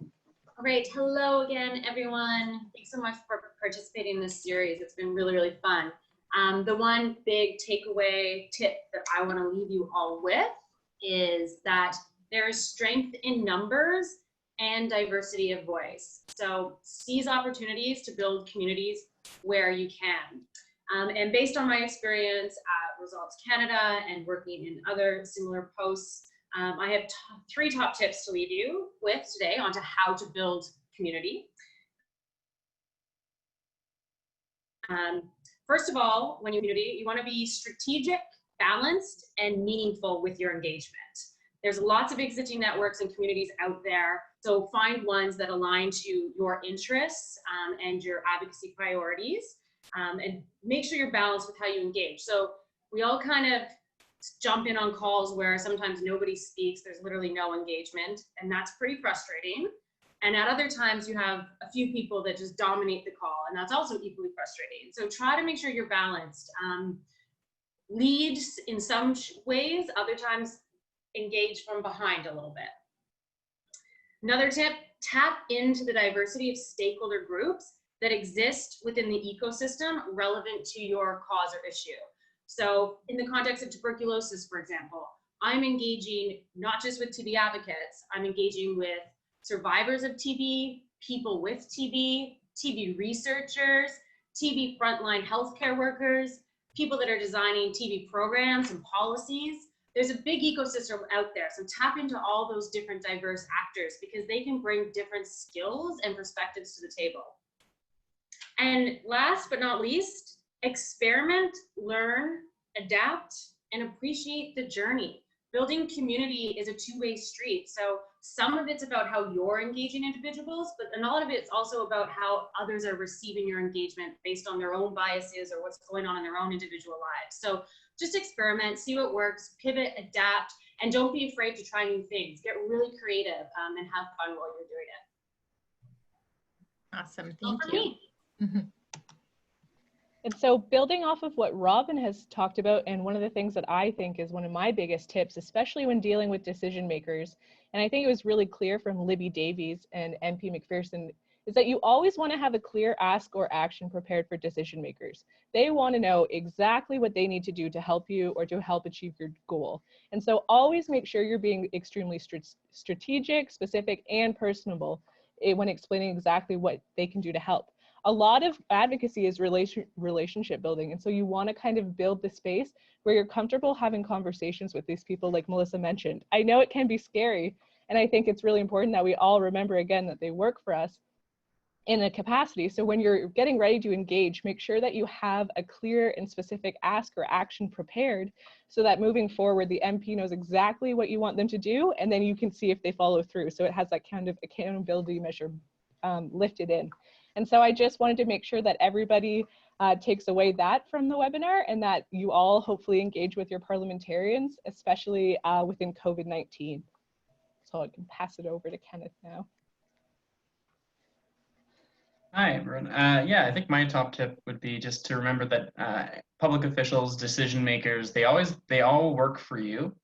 All right. Hello again, everyone. Thanks so much for participating in this series. It's been really, really fun. The one big takeaway tip that I want to leave you all with is that there is strength in numbers and diversity of voice. So seize opportunities to build communities where you can. And based on my experience at Results Canada and working in other similar posts, I have 3 top tips to leave you with today onto how to build community. First of all, when you're in community, you want to be strategic, balanced, and meaningful with your engagement. There's lots of existing networks and communities out there, so find ones that align to your interests and your advocacy priorities, and make sure you're balanced with how you engage. So we all kind of jump in on calls where sometimes nobody speaks, there's literally no engagement, and that's pretty frustrating. And at other times you have a few people that just dominate the call, and that's also equally frustrating. So try to make sure you're balanced. Lead in some ways, other times engage from behind a little bit. Another tip, tap into the diversity of stakeholder groups that exist within the ecosystem relevant to your cause or issue. So in the context of tuberculosis, for example, I'm engaging not just with TB advocates, I'm engaging with survivors of TB, people with TB, TB researchers, TB frontline healthcare workers, people that are designing TB programs and policies. There's a big ecosystem out there. So tap into all those different diverse actors because they can bring different skills and perspectives to the table. And last but not least, experiment, learn, adapt, and appreciate the journey. Building community is a two-way street. So some of it's about how you're engaging individuals, but a lot of it's also about how others are receiving your engagement based on their own biases or what's going on in their own individual lives. So just experiment, see what works, pivot, adapt, and don't be afraid to try new things. Get really creative and have fun while you're doing it. Awesome, thank you. And so building off of what Robin has talked about, and one of the things that I think is one of my biggest tips, especially when dealing with decision makers, and I think it was really clear from Libby Davies and MP McPherson, is that you always want to have a clear ask or action prepared for decision makers. They want to know exactly what they need to do to help you or to help achieve your goal. And so always make sure you're being extremely strategic, specific, and personable when explaining exactly what they can do to help. A lot of advocacy is relationship building. And so you want to kind of build the space where you're comfortable having conversations with these people, like Melissa mentioned. I know it can be scary, and I think it's really important that we all remember again that they work for us in a capacity. So when you're getting ready to engage, make sure that you have a clear and specific ask or action prepared so that moving forward, the MP knows exactly what you want them to do, and then you can see if they follow through. So it has that kind of accountability measure lifted in. And so I just wanted to make sure that everybody takes away that from the webinar, and that you all hopefully engage with your parliamentarians, especially within COVID-19. So I can pass it over to Kenneth now. Hi, everyone. Yeah, I think my top tip would be just to remember that public officials, decision makers, they all work for you.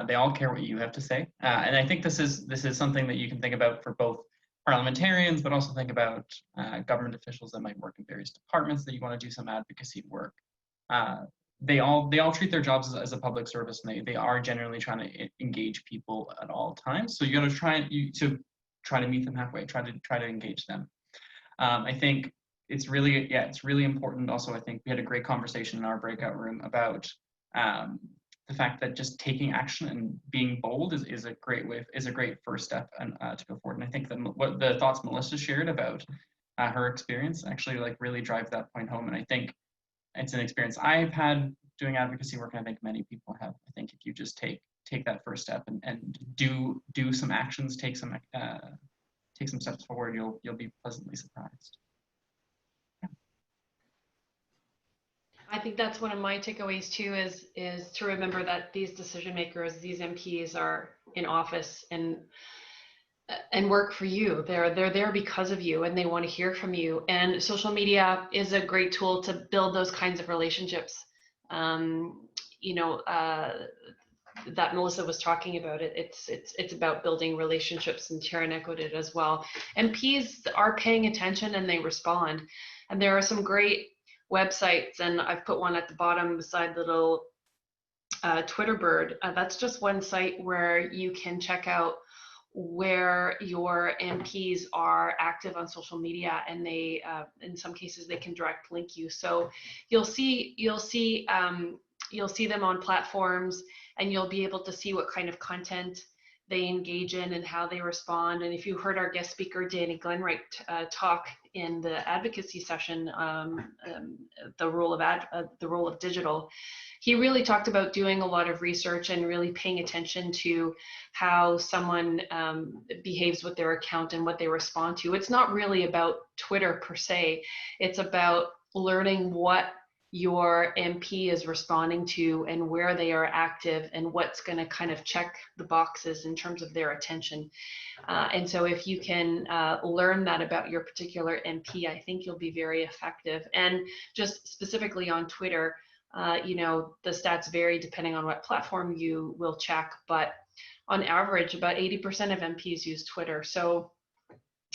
They all care what you have to say. And I think this is something that you can think about for both parliamentarians, but also think about government officials that might work in various departments that you want to do some advocacy work. They all treat their jobs as a public service, and they are generally trying to engage people at all times. So you got to try to meet them halfway, try to engage them. I think it's really important. Also, I think we had a great conversation in our breakout room about the fact that just taking action and being bold is a great first step and to go forward. And I think that what the thoughts Melissa shared about her experience actually really drive that point home. And I think it's an experience I've had doing advocacy work, and I think many people have. I think if you just take that first step and do some actions, take some steps forward, you'll be pleasantly surprised. I think that's one of my takeaways too, is to remember that these decision makers, these MPs, are in office and work for you. They're there because of you, and they want to hear from you. And social media is a great tool to build those kinds of relationships. That Melissa was talking about it. It's about building relationships, and Taryn echoed it as well. MPs are paying attention and they respond. And there are some great websites, and I've put one at the bottom beside the little Twitter bird. That's just one site where you can check out where your MPs are active on social media, and they in some cases they can direct link you. So you'll see them on platforms, and you'll be able to see what kind of content they engage in and how they respond. And if you heard our guest speaker, Danny Glenwright, talk in the advocacy session, the role of digital, he really talked about doing a lot of research and really paying attention to how someone behaves with their account and what they respond to. It's not really about Twitter per se. It's about learning what your MP is responding to and where they are active and what's going to kind of check the boxes in terms of their attention. And so if you can learn that about your particular MP, I think you'll be very effective. And just specifically on Twitter, the stats vary depending on what platform you will check, but on average, about 80% of MPs use Twitter. So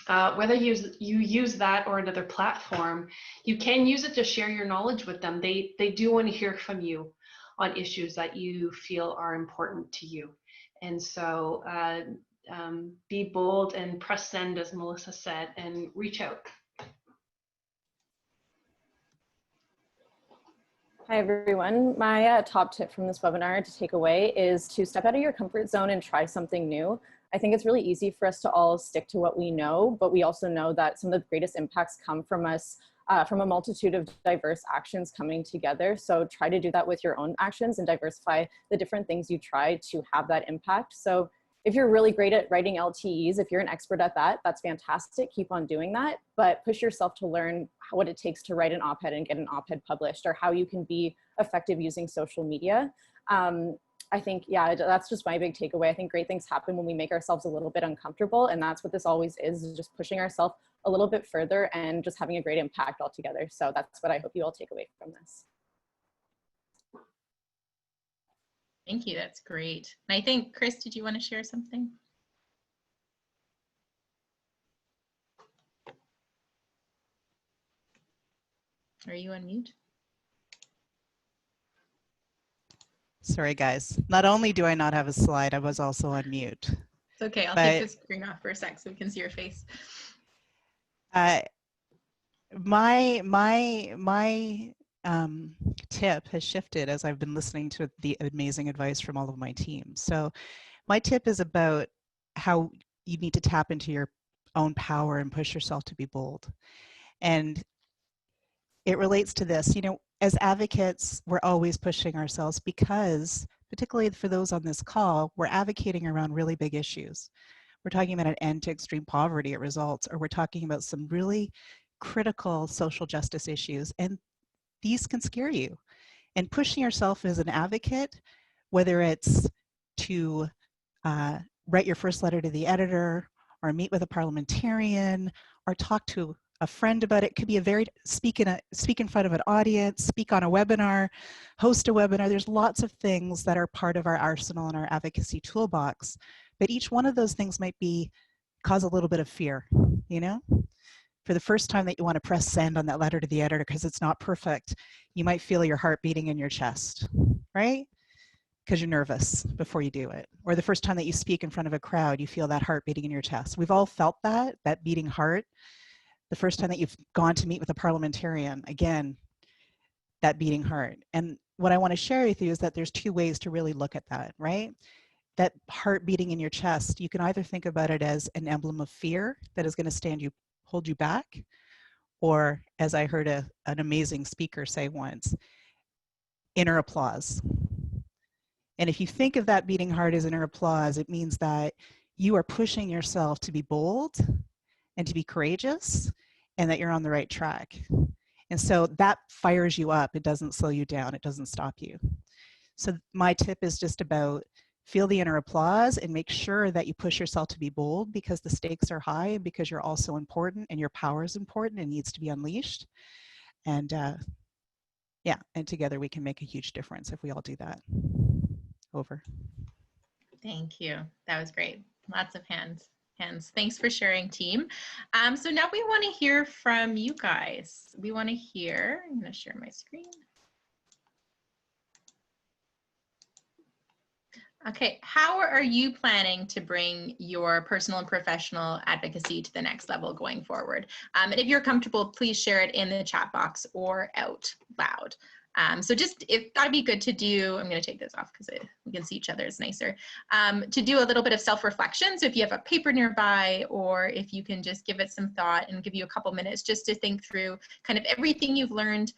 whether you use that or another platform, you can use it to share your knowledge with them. They do want to hear from you on issues that you feel are important to you. And so be bold and press send, as Melissa said, and reach out. Hi, everyone. My top tip from this webinar to take away is to step out of your comfort zone and try something new. I think it's really easy for us to all stick to what we know, but we also know that some of the greatest impacts come from us, from a multitude of diverse actions coming together. So try to do that with your own actions and diversify the different things you try to have that impact. So if you're really great at writing LTEs, if you're an expert at that, that's fantastic. Keep on doing that, but push yourself to learn what it takes to write an op-ed and get an op-ed published, or how you can be effective using social media. I think, yeah, that's just my big takeaway. I think great things happen when we make ourselves a little bit uncomfortable. And that's what this always is just pushing ourselves a little bit further and just having a great impact altogether. So that's what I hope you all take away from this. Thank you, that's great. And I think, Chris, did you want to share something? Are you on mute? Sorry, guys. Not only do I not have a slide, I was also on mute. It's okay, I'll take the screen off for a sec so we can see your face. My tip has shifted as I've been listening to the amazing advice from all of my team. So my tip is about how you need to tap into your own power and push yourself to be bold. And it relates to this, you know, as advocates, we're always pushing ourselves because, particularly for those on this call, we're advocating around really big issues. We're talking about an end to extreme poverty at results, or we're talking about some really critical social justice issues, and these can scare you. And pushing yourself as an advocate, whether it's to write your first letter to the editor, or meet with a parliamentarian, or talk to a friend about it, could be a very speak in front of an audience, speak on a webinar, host a webinar. There's lots of things that are part of our arsenal and our advocacy toolbox, but each one of those things might cause a little bit of fear, you know? For the first time that you want to press send on that letter to the editor because it's not perfect, you might feel your heart beating in your chest, right? Because you're nervous before you do it. Or the first time that you speak in front of a crowd, you feel that heart beating in your chest. We've all felt that beating heart. The first time that you've gone to meet with a parliamentarian, again, that beating heart. And what I want to share with you is that there's two ways to really look at that, right? That heart beating in your chest, you can either think about it as an emblem of fear that is going to hold you back, or as I heard an amazing speaker say once, inner applause. And if you think of that beating heart as inner applause, it means that you are pushing yourself to be bold and to be courageous, and that you're on the right track. And so that fires you up. It doesn't slow you down. It doesn't stop you. So my tip is just about feel the inner applause and make sure that you push yourself to be bold, because the stakes are high and because you're also important and your power is important and needs to be unleashed. And yeah, and together we can make a huge difference if we all do that. Over. Thank you. That was great. Lots of hands. Thanks for sharing, team. So now we want to hear from you guys. We want to hear, I'm going to share my screen. Okay, how are you planning to bring your personal and professional advocacy to the next level going forward? And if you're comfortable, please share it in the chat box or out loud. So just, if that'd be good to do, I'm going to take this off because we can see each other, it's nicer, to do a little bit of self-reflection. So if you have a paper nearby, or if you can just give it some thought and give you a couple minutes just to think through kind of everything you've learned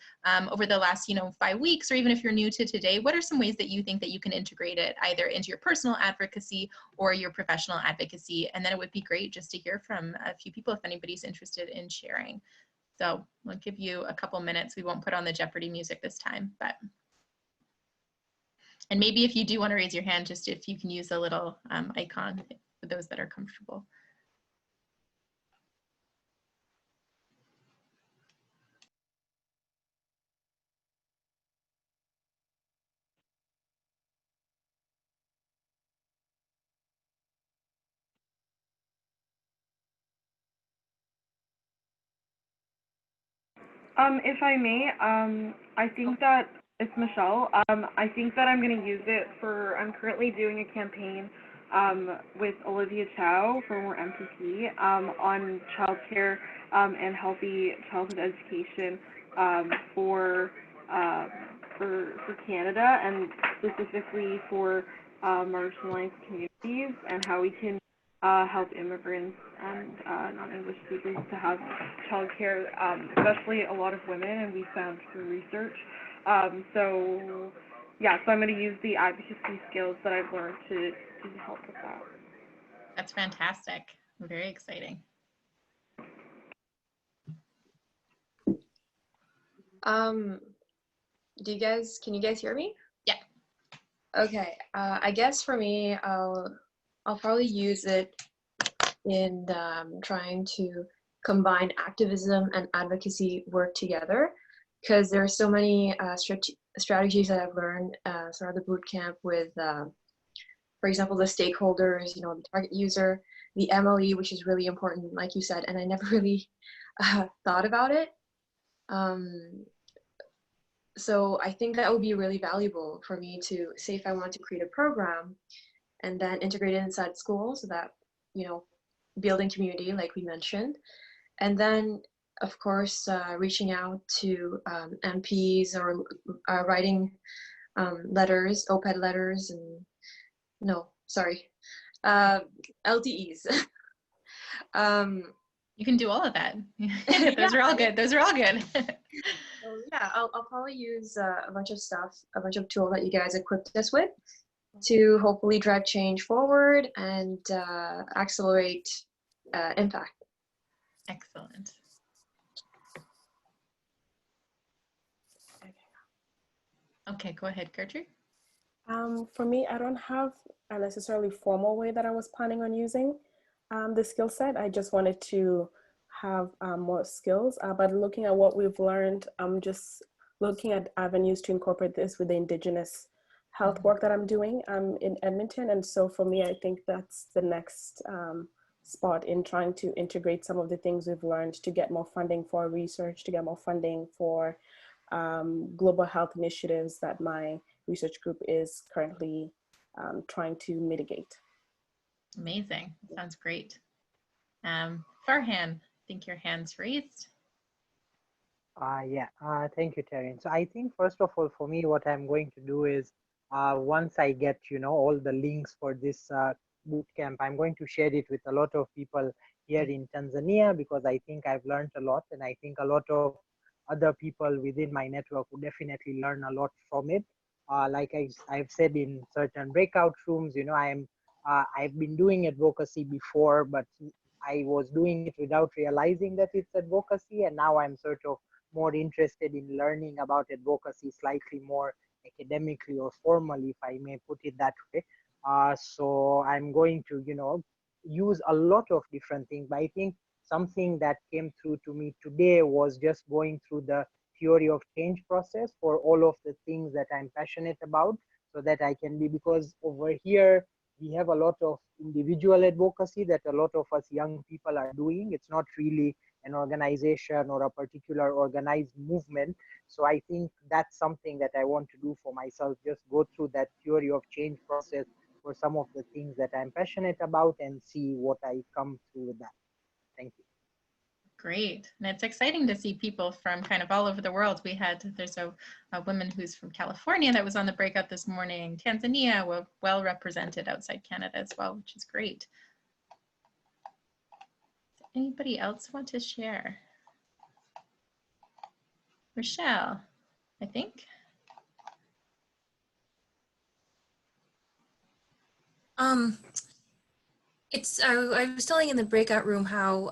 over the last 5 weeks, or even if you're new to today, what are some ways that you think that you can integrate it either into your personal advocacy or your professional advocacy? And then it would be great just to hear from a few people if anybody's interested in sharing. So we'll give you a couple minutes. We won't put on the Jeopardy music this time, but. And maybe if you do want to raise your hand, just if you can use a little icon for those that are comfortable. If I may, I think that it's Michelle. I think that I'm going to use it I'm currently doing a campaign with Olivia Chow from our MPP on childcare and healthy childhood education for Canada, and specifically for marginalized communities, and how we can help immigrants and non-English speakers to have childcare, especially a lot of women, and we found through research. So I'm going to use the advocacy skills that I've learned to help with that. That's fantastic. Very exciting. Can you guys hear me? Yeah. Okay, I guess for me, I'll probably use it in trying to combine activism and advocacy work together, because there are so many strategies that I've learned throughout the bootcamp with, for example, the stakeholders, you know, the target user, the MLE, which is really important, like you said, and I never really thought about it. So I think that would be really valuable for me to say if I want to create a program and then integrate it inside school, so that, you know, building community like we mentioned, and then of course reaching out to MPs or writing letters, OPED letters, and no, sorry, LTEs. You can do all of that. Those are all good. Those are all good. So yeah, I'll probably use a bunch of stuff, a bunch of tools that you guys equipped us with to hopefully drive change forward and accelerate impact. Excellent. Okay, go ahead, Gertrude. For me, I don't have a necessarily formal way that I was planning on using the skill set. I just wanted to have more skills, but looking at what we've learned, I'm just looking at avenues to incorporate this with the Indigenous health work that I'm doing in Edmonton. And so for me, I think that's the next spot in trying to integrate some of the things we've learned to get more funding for research, to get more funding for global health initiatives that my research group is currently trying to mitigate. Amazing. Sounds great. Farhan, I think your hand's raised. Thank you, Taryn. So I think first of all, for me, what I'm going to do is once I get, you know, all the links for this bootcamp, I'm going to share it with a lot of people here in Tanzania, because I think I've learned a lot, and I think a lot of other people within my network would definitely learn a lot from it. Like I've said in certain breakout rooms, you know, I've been doing advocacy before, but I was doing it without realizing that it's advocacy, and now I'm sort of more interested in learning about advocacy slightly more academically or formally, if I may put it that way. So I'm going to, you know, use a lot of different things, but I think something that came through to me today was just going through the theory of change process for all of the things that I'm passionate about, so that I can be, because over here we have a lot of individual advocacy that a lot of us young people are doing. It's not really an organization or a particular organized movement. So I think that's something that I want to do for myself, just go through that theory of change process for some of the things that I'm passionate about and see what I come through with that. Thank you. Great. And it's exciting to see people from kind of all over the world. There's a woman who's from California that was on the breakout this morning. Tanzania, we're well represented outside Canada as well, which is great. Does anybody else want to share? Rochelle, I think. I was telling in the breakout room how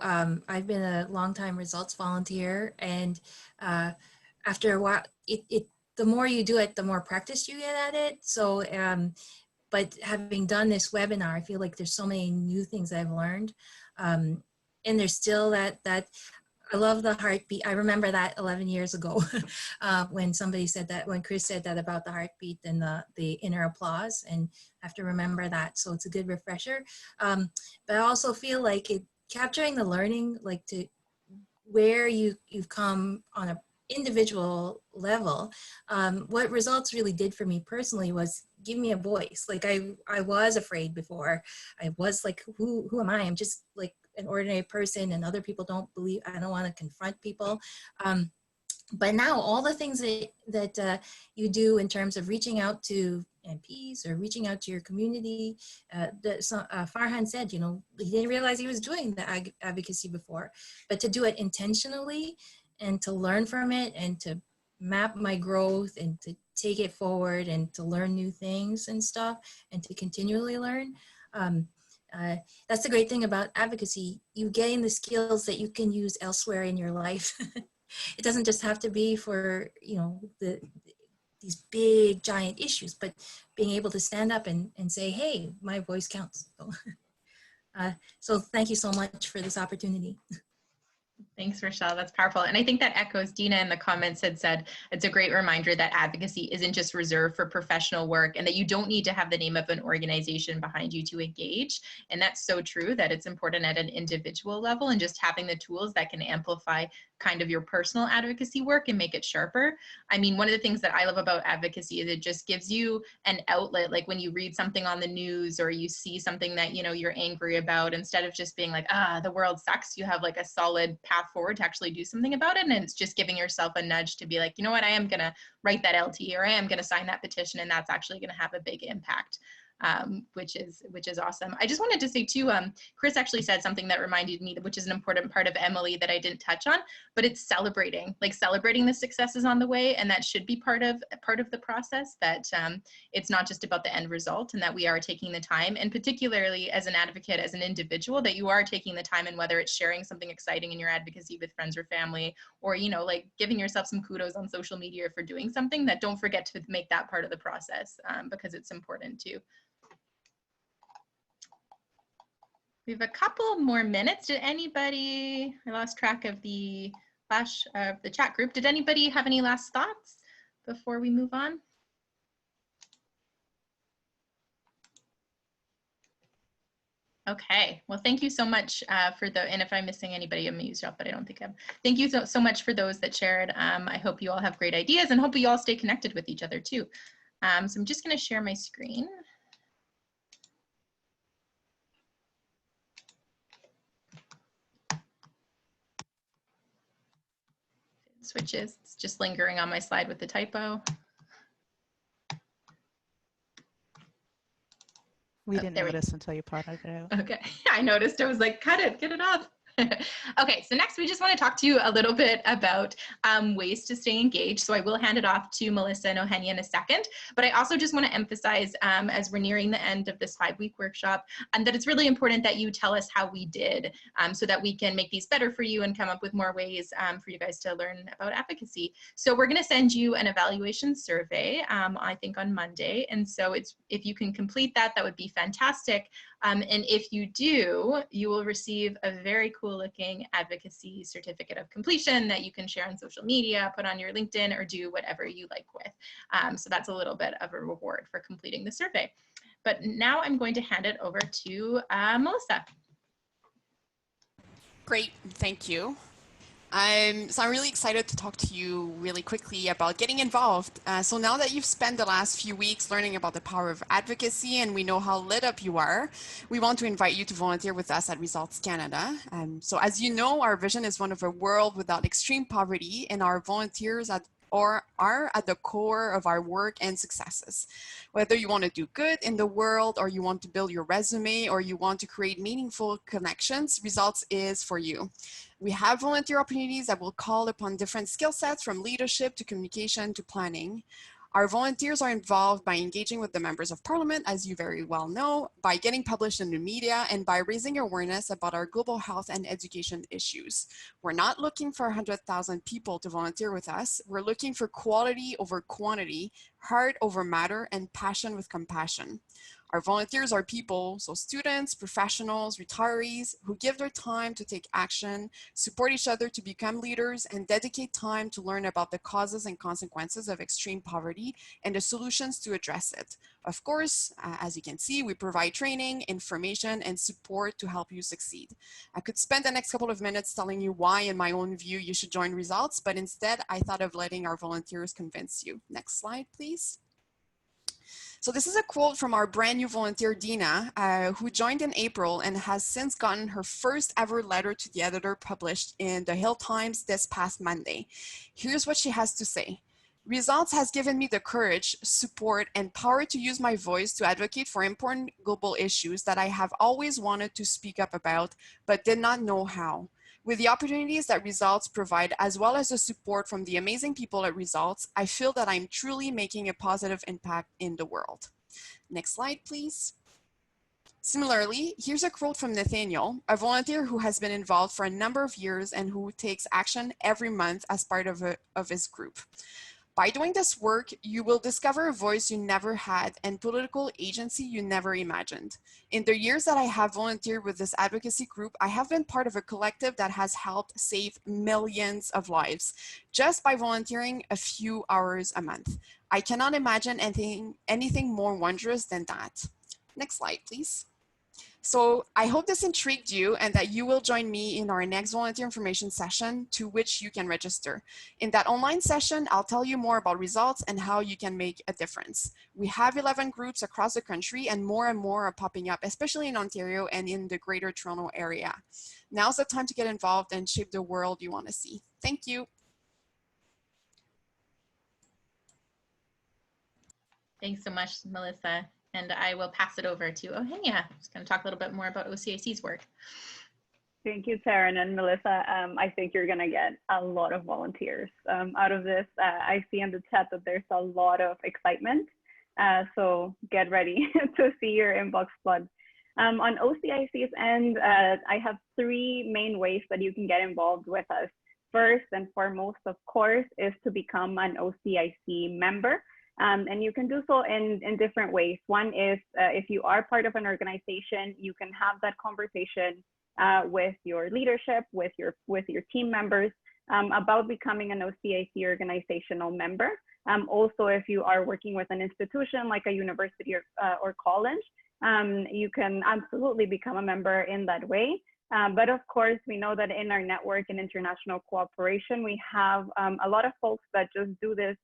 I've been a longtime results volunteer, and after a while, the more you do it, the more practice you get at it. So, but having done this webinar, I feel like there's so many new things I've learned, and there's still that I love the heartbeat. I remember that 11 years ago when somebody said that, when Chris said that about the heartbeat and the inner applause, and I have to remember that. So it's a good refresher. But I also feel like capturing the learning, like to where you've come on an individual level. What results really did for me personally was give me a voice. Like I was afraid before. I was like, who am I? I'm just like an ordinary person, and other people don't believe, I don't want to confront people. But now all the things that you do in terms of reaching out to MPs or reaching out to your community, Farhan said, you know, he didn't realize he was doing the advocacy before, but to do it intentionally and to learn from it and to map my growth and to take it forward and to learn new things and stuff and to continually learn. That's the great thing about advocacy. You gain the skills that you can use elsewhere in your life. It doesn't just have to be for, you know, the these big giant issues, but being able to stand up and say, hey, my voice counts. So, so thank you so much for this opportunity. Thanks, Rochelle. That's powerful. And I think that echoes Dina in the comments had said, it's a great reminder that advocacy isn't just reserved for professional work and that you don't need to have the name of an organization behind you to engage. And that's so true, that it's important at an individual level and just having the tools that can amplify kind of your personal advocacy work and make it sharper. I mean, one of the things that I love about advocacy is it just gives you an outlet. Like when you read something on the news or you see something that, you know, you're angry about, instead of just being like, the world sucks, you have like a solid path forward to actually do something about it. And it's just giving yourself a nudge to be like, you know what, I am going to write that LT, or I am going to sign that petition, and that's actually going to have a big impact. Which is awesome. I just wanted to say too, Chris actually said something that reminded me, which is an important part of Emily that I didn't touch on, but it's celebrating the successes on the way, and that should be part of the process, that it's not just about the end result, and that we are taking the time, and particularly as an advocate, as an individual, that you are taking the time, and whether it's sharing something exciting in your advocacy with friends or family, or, you know, like giving yourself some kudos on social media for doing something, that don't forget to make that part of the process, because it's important too. We have a couple more minutes. Did anybody, I lost track of the flash of the chat group. Did anybody have any last thoughts before we move on? Okay, well, thank you so much for the, and if I'm missing anybody, I'm used up, but I don't think I'm. Thank you so much for those that shared. I hope you all have great ideas, and hope you all stay connected with each other too. So I'm just gonna share my screen. Switches, it's just lingering on my slide with the typo. We didn't notice until you pointed it out. Okay, I noticed. I was like, cut it, get it off. Okay, so next we just want to talk to you a little bit about ways to stay engaged. So I will hand it off to Melissa and Eugenia in a second, but I also just want to emphasize as we're nearing the end of this 5-week workshop, that it's really important that you tell us how we did, so that we can make these better for you and come up with more ways for you guys to learn about advocacy. So we're going to send you an evaluation survey, I think on Monday. And so if you can complete that, that would be fantastic. And if you do, you will receive a very cool looking advocacy certificate of completion that you can share on social media, put on your LinkedIn, or do whatever you like with. So that's a little bit of a reward for completing the survey. But now I'm going to hand it over to Melissa. Great, thank you. So I'm really excited to talk to you really quickly about getting involved. So now that you've spent the last few weeks learning about the power of advocacy and we know how lit up you are, we want to invite you to volunteer with us at Results Canada. So as you know, our vision is one of a world without extreme poverty, and our volunteers are at the core of our work and successes. Whether you want to do good in the world, or you want to build your resume, or you want to create meaningful connections, Results is for you. We have volunteer opportunities that will call upon different skill sets, from leadership to communication to planning. Our volunteers are involved by engaging with the members of parliament, as you very well know, by getting published in the media, and by raising awareness about our global health and education issues. We're not looking for 100,000 people to volunteer with us. We're looking for quality over quantity, heart over matter, and passion with compassion. Our volunteers are people, so students, professionals, retirees, who give their time to take action, support each other to become leaders, and dedicate time to learn about the causes and consequences of extreme poverty and the solutions to address it. Of course, as you can see, we provide training, information, and support to help you succeed. I could spend the next couple of minutes telling you why, in my own view, you should join Results, but instead I thought of letting our volunteers convince you. Next slide, please. So this is a quote from our brand new volunteer, Dina, who joined in April and has since gotten her first ever letter to the editor published in the Hill Times this past Monday. Here's what she has to say. Results has given me the courage, support, and power to use my voice to advocate for important global issues that I have always wanted to speak up about, but did not know how. With the opportunities that Results provide, as well as the support from the amazing people at Results, I feel that I'm truly making a positive impact in the world. Next slide, please. Similarly, here's a quote from Nathaniel, a volunteer who has been involved for a number of years and who takes action every month as part of his group. By doing this work, you will discover a voice you never had and political agency you never imagined. In the years that I have volunteered with this advocacy group, I have been part of a collective that has helped save millions of lives just by volunteering a few hours a month. I cannot imagine anything more wondrous than that. Next slide, please. So I hope this intrigued you and that you will join me in our next volunteer information session, to which you can register. In that online session, I'll tell you more about results and how you can make a difference. We have 11 groups across the country and more are popping up, especially in Ontario and in the Greater Toronto area. Now's the time to get involved and shape the world you want to see. Thank you. Thanks so much, Melissa. And I will pass it over to Eugenia, who's going to talk a little bit more about OCIC's work. Thank you, Taryn and Melissa. I think you're going to get a lot of volunteers out of this. I see in the chat that there's a lot of excitement. So get ready to see your inbox flood. On OCIC's end, I have 3 main ways that you can get involved with us. First and foremost, of course, is to become an OCIC member. And you can do so in different ways. One is if you are part of an organization, you can have that conversation with your leadership, with your team members about becoming an OCIC organizational member. Also, if you are working with an institution like a university or college, you can absolutely become a member in that way. But of course, we know that in our network and international cooperation, we have a lot of folks that just do this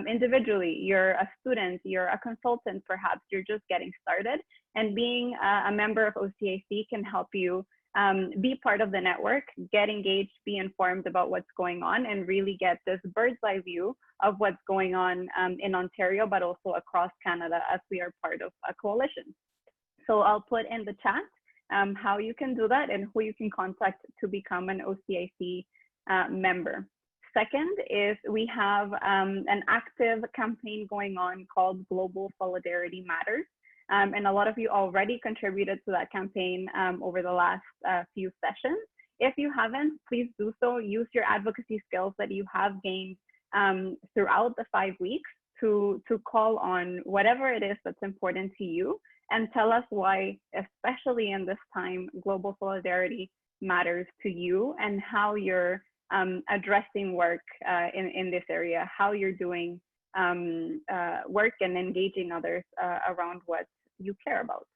individually. You're a student, you're a consultant, perhaps you're just getting started, and being a member of OCIC can help you be part of the network, get engaged, be informed about what's going on, and really get this bird's eye view of what's going on in Ontario, but also across Canada, as we are part of a coalition. So I'll put in the chat how you can do that and who you can contact to become an OCIC member. Second is we have an active campaign going on called Global Solidarity Matters. And a lot of you already contributed to that campaign over the last few sessions. If you haven't, please do so. Use your advocacy skills that you have gained throughout the 5 weeks to call on whatever it is that's important to you, and tell us why, especially in this time, global solidarity matters to you, and how you're addressing work in this area, how you're doing work and engaging others around what you care about.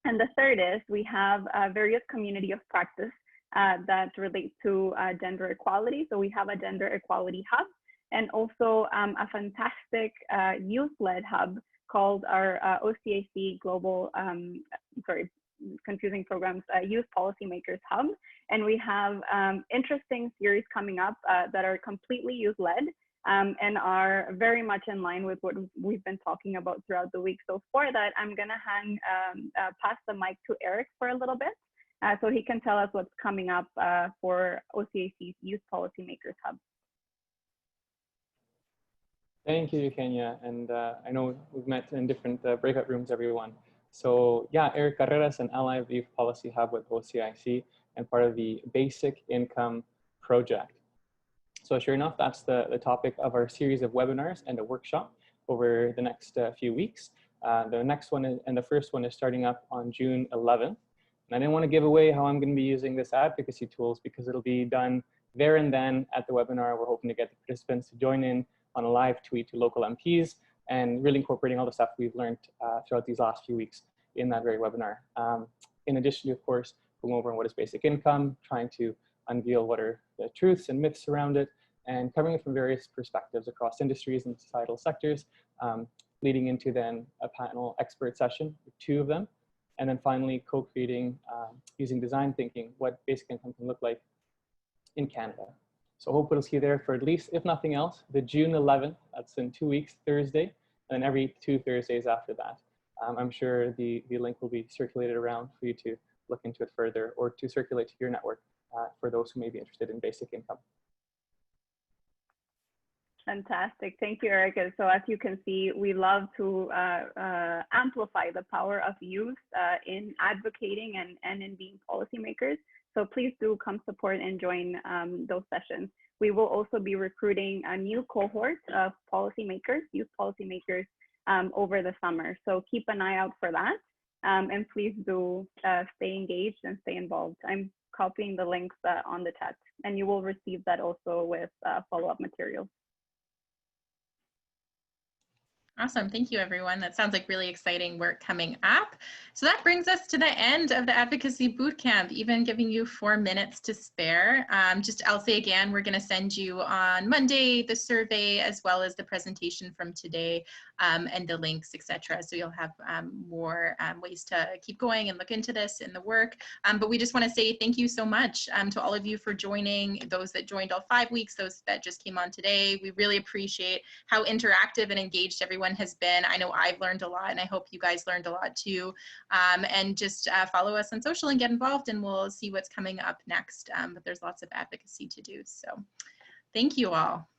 And the third is we have various community of practice that relate to gender equality. So we have a gender equality hub, and also a fantastic youth-led hub called our OCIC Global, confusing programs, Youth Policymakers Hub. And we have interesting series coming up that are completely youth-led and are very much in line with what we've been talking about throughout the week. So for that, I'm gonna pass the mic to Eric for a little bit so he can tell us what's coming up for OCIC's Youth Policymakers Hub. Thank you, Eugenia. And I know we've met in different breakout rooms, everyone. So yeah, Eric Carreras, an ally of the Youth Policy Hub with OCIC and part of the Basic Income Project. So sure enough, that's the topic of our series of webinars and a workshop over the next few weeks. The next one and the first one is starting up on June 11th. And I didn't want to give away how I'm going to be using this advocacy tools because it'll be done there and then at the webinar. We're hoping to get the participants to join in on a live tweet to local MPs and really incorporating all the stuff we've learned throughout these last few weeks in that very webinar. In addition to, of course, going over what is basic income, trying to unveil what are the truths and myths around it, and covering it from various perspectives across industries and societal sectors, leading into then a panel expert session, 2 of them, and then finally co-creating using design thinking what basic income can look like in Canada. So I hope we'll see you there for at least, if nothing else, the June 11th, that's in 2 weeks, Thursday, and every 2 Thursdays after that. I'm sure the link will be circulated around for you to look into it further or to circulate to your network for those who may be interested in basic income. Fantastic. Thank you, Erica. So as you can see, we love to amplify the power of youth in advocating and in being policymakers. So please do come support and join those sessions. we will also be recruiting a new cohort of policymakers, youth policymakers, over the summer. So keep an eye out for that. And please do stay engaged and stay involved. I'm copying the links on the chat, and you will receive that also with follow-up materials. Awesome. Thank you, everyone. That sounds like really exciting work coming up. So that brings us to the end of the Advocacy Bootcamp, even giving you 4 minutes to spare. I'll say again, we're going to send you on Monday the survey as well as the presentation from today and the links, etc. So you'll have more ways to keep going and look into this in the work. But we just want to say thank you so much to all of you for joining, those that joined all 5 weeks, those that just came on today. We really appreciate how interactive and engaged everyone has been. I know I've learned a lot, and I hope you guys learned a lot too. And just follow us on social and get involved, and we'll see what's coming up next. But there's lots of advocacy to do. So thank you all.